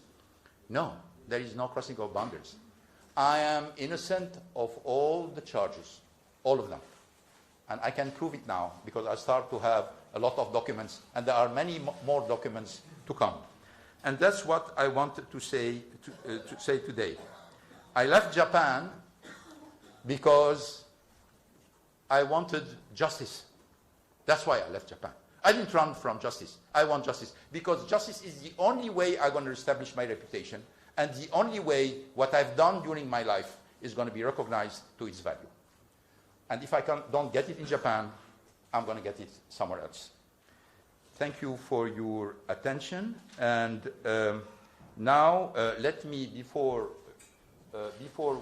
No, there is no crossing of boundaries. I am innocent of all the charges, all of them. And I can prove it now because I start to have a lot of documents, and there are many more documents to come. And that's what I wanted to say today. I left Japan because I wanted justice. That's why I left Japan. I didn't run from justice. I want justice because justice is the only way I'm going to establish my reputation, and the only way what I've done during my life is going to be recognized to its value. And if I don't get it in Japan, I'm going to get it somewhere else. Thank you for your attention. And now let me, before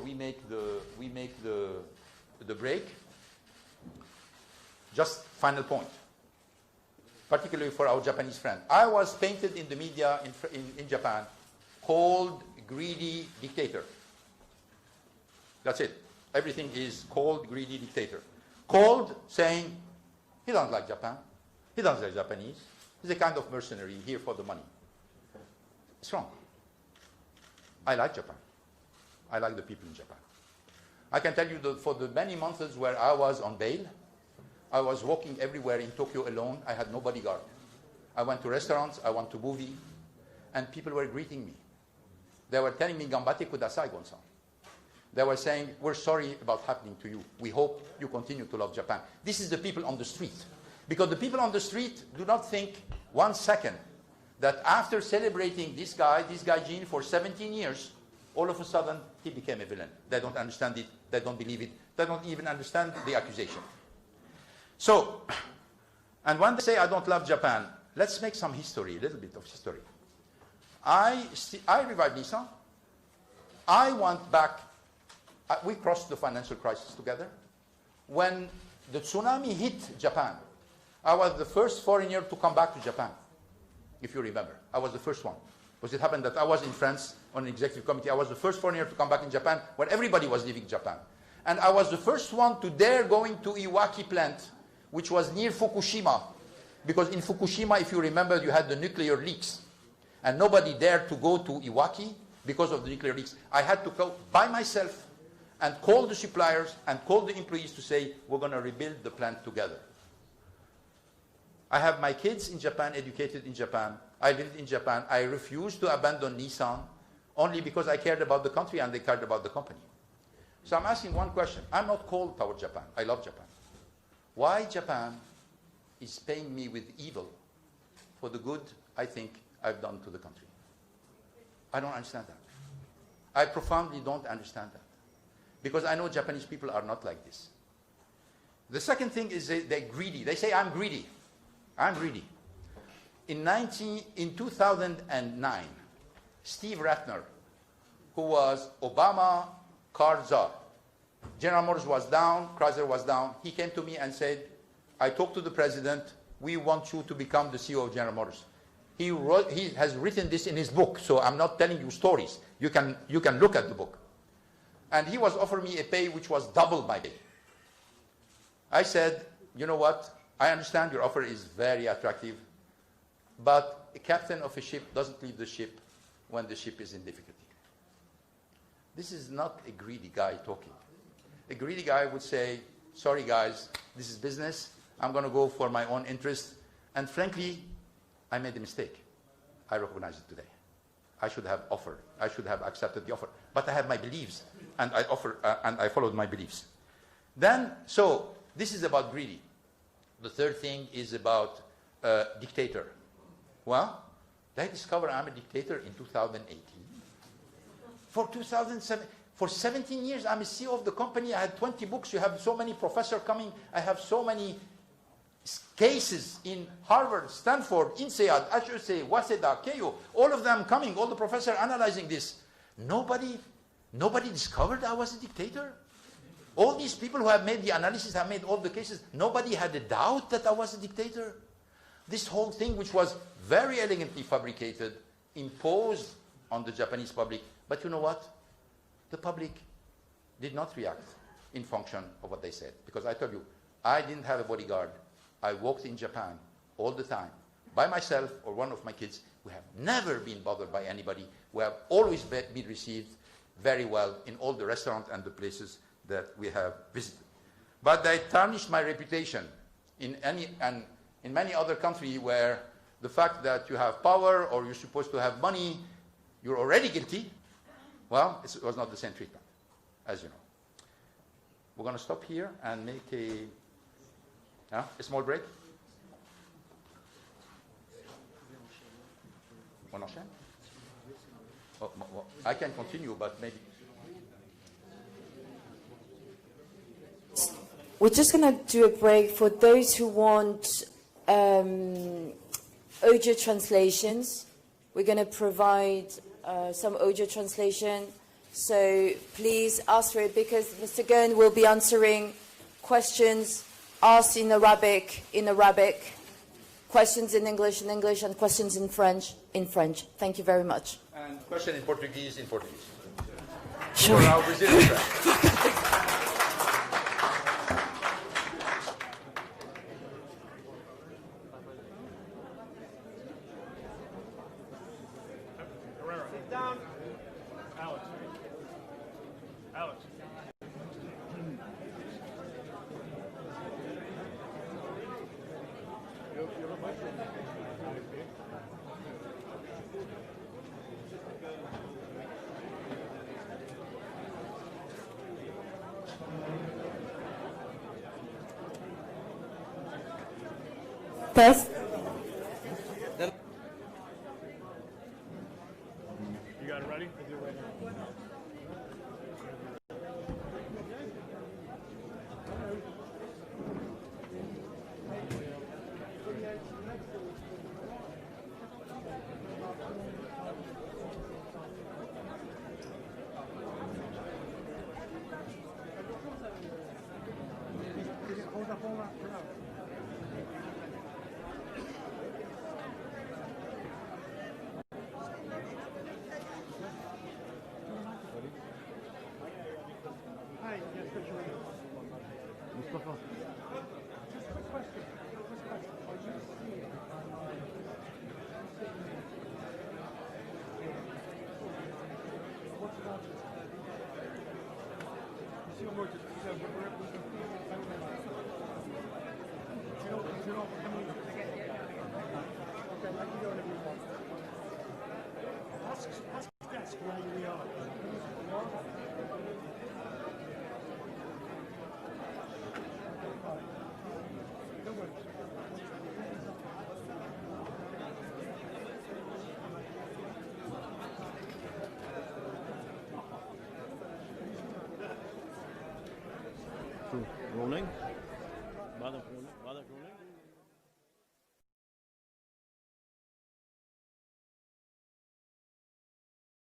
we make the break, just final point, particularly for our Japanese friend. I was painted in the media in Japan, cold, greedy dictator. That's it. Everything is cold, greedy dictator. Cold, saying he doesn't like Japan. He doesn't like Japanese. He's a kind of mercenary here for the money. It's wrong. I like Japan. I like the people in Japan. I can tell you that for the many months where I was on bail, I was walking everywhere in Tokyo alone. I had no bodyguard. I went to restaurants, I went to movie, and people were greeting me. They were telling me, "Gambate kudasai, Ghosn." They were saying, "We're sorry about happening to you. We hope you continue to love Japan." This is the people on the street. Because the people on the street do not think 1 second that after celebrating this guy Jean, for 17 years, all of a sudden he became a villain. They don't understand it. They don't believe it. They don't even understand the accusation. So, and when they say I don't love Japan, let's make some history, a little bit of history. I revived Nissan. I went back. We crossed the financial crisis together. When the tsunami hit Japan, I was the first foreigner to come back to Japan, if you remember. I was the first one. Because it happened that I was in France on an executive committee. I was the first foreigner to come back in Japan when everybody was leaving Japan. And I was the first one to dare going to Iwaki plant, which was near Fukushima. Because in Fukushima, if you remember, you had the nuclear leaks. And nobody dared to go to Iwaki because of the nuclear leaks. I had to go by myself and call the suppliers and call the employees to say, we're going to rebuild the plant together. I have my kids in Japan, educated in Japan. I lived in Japan. I refused to abandon Nissan only because I cared about the country and they cared about the company. So I'm asking one question. I'm not cold toward Japan. I love Japan. Why Japan is paying me with evil for the good I think I've done to the country? I don't understand that. I profoundly don't understand that. Because I know Japanese people are not like this. The second thing is they're greedy. They say, I'm greedy. I'm greedy. In 2009, Steve Ratner, who was Obama car czar, General Motors was down, Chrysler was down. He came to me and said, I talked to the president, we want you to become the CEO of General Motors. He has written this in his book, so I'm not telling you stories. You can look at the book. And he was offering me a pay which was double my pay. I said, you know what? I understand your offer is very attractive, but a captain of a ship doesn't leave the ship when the ship is in difficulty. This is not a greedy guy talking. A greedy guy would say, sorry guys, this is business. I'm going to go for my own interest. And frankly, I made a mistake. I recognize it today. I should have offered. I should have accepted the offer. But I have my beliefs, and I followed my beliefs. Then, so this is about greedy. The third thing is about dictator. Well, did I discover I'm a dictator in 2018? For 2007, for 17 years, I'm a CEO of the company. I had 20 books. You have so many professors coming. I have so many cases in Harvard, Stanford, INSEAD, HEC, Waseda, Keio, all of them coming, all the professors analyzing this. Nobody discovered I was a dictator. All these people who have made the analysis, have made all the cases, nobody had a doubt that I was a dictator. This whole thing, which was very elegantly fabricated, imposed on the Japanese public. But you know what? The public did not react in function of what they said. Because I told you, I didn't have a bodyguard. I walked in Japan all the time, by myself or one of my kids. We have never been bothered by anybody. We have always been received very well in all the restaurants and the places that we have visited. But they tarnished my reputation in many other countries where the fact that you have power or you're supposed to have money, you're already guilty. Well, it was not the same treatment, as you know. We're going to stop here and make a small break. On enchaîne? I can continue, but maybe. We're just going to do a break for those who want audio translations. We're going to provide some audio translation. So please ask for it, because Mr. Ghosn will be answering questions asked in Arabic, questions in English, and questions in French, Thank you very much. And question in Portuguese, Sure. For our Brazilian friends. Sit down. Alex. Alex. Test. You got it ready? Rolling? Rolling?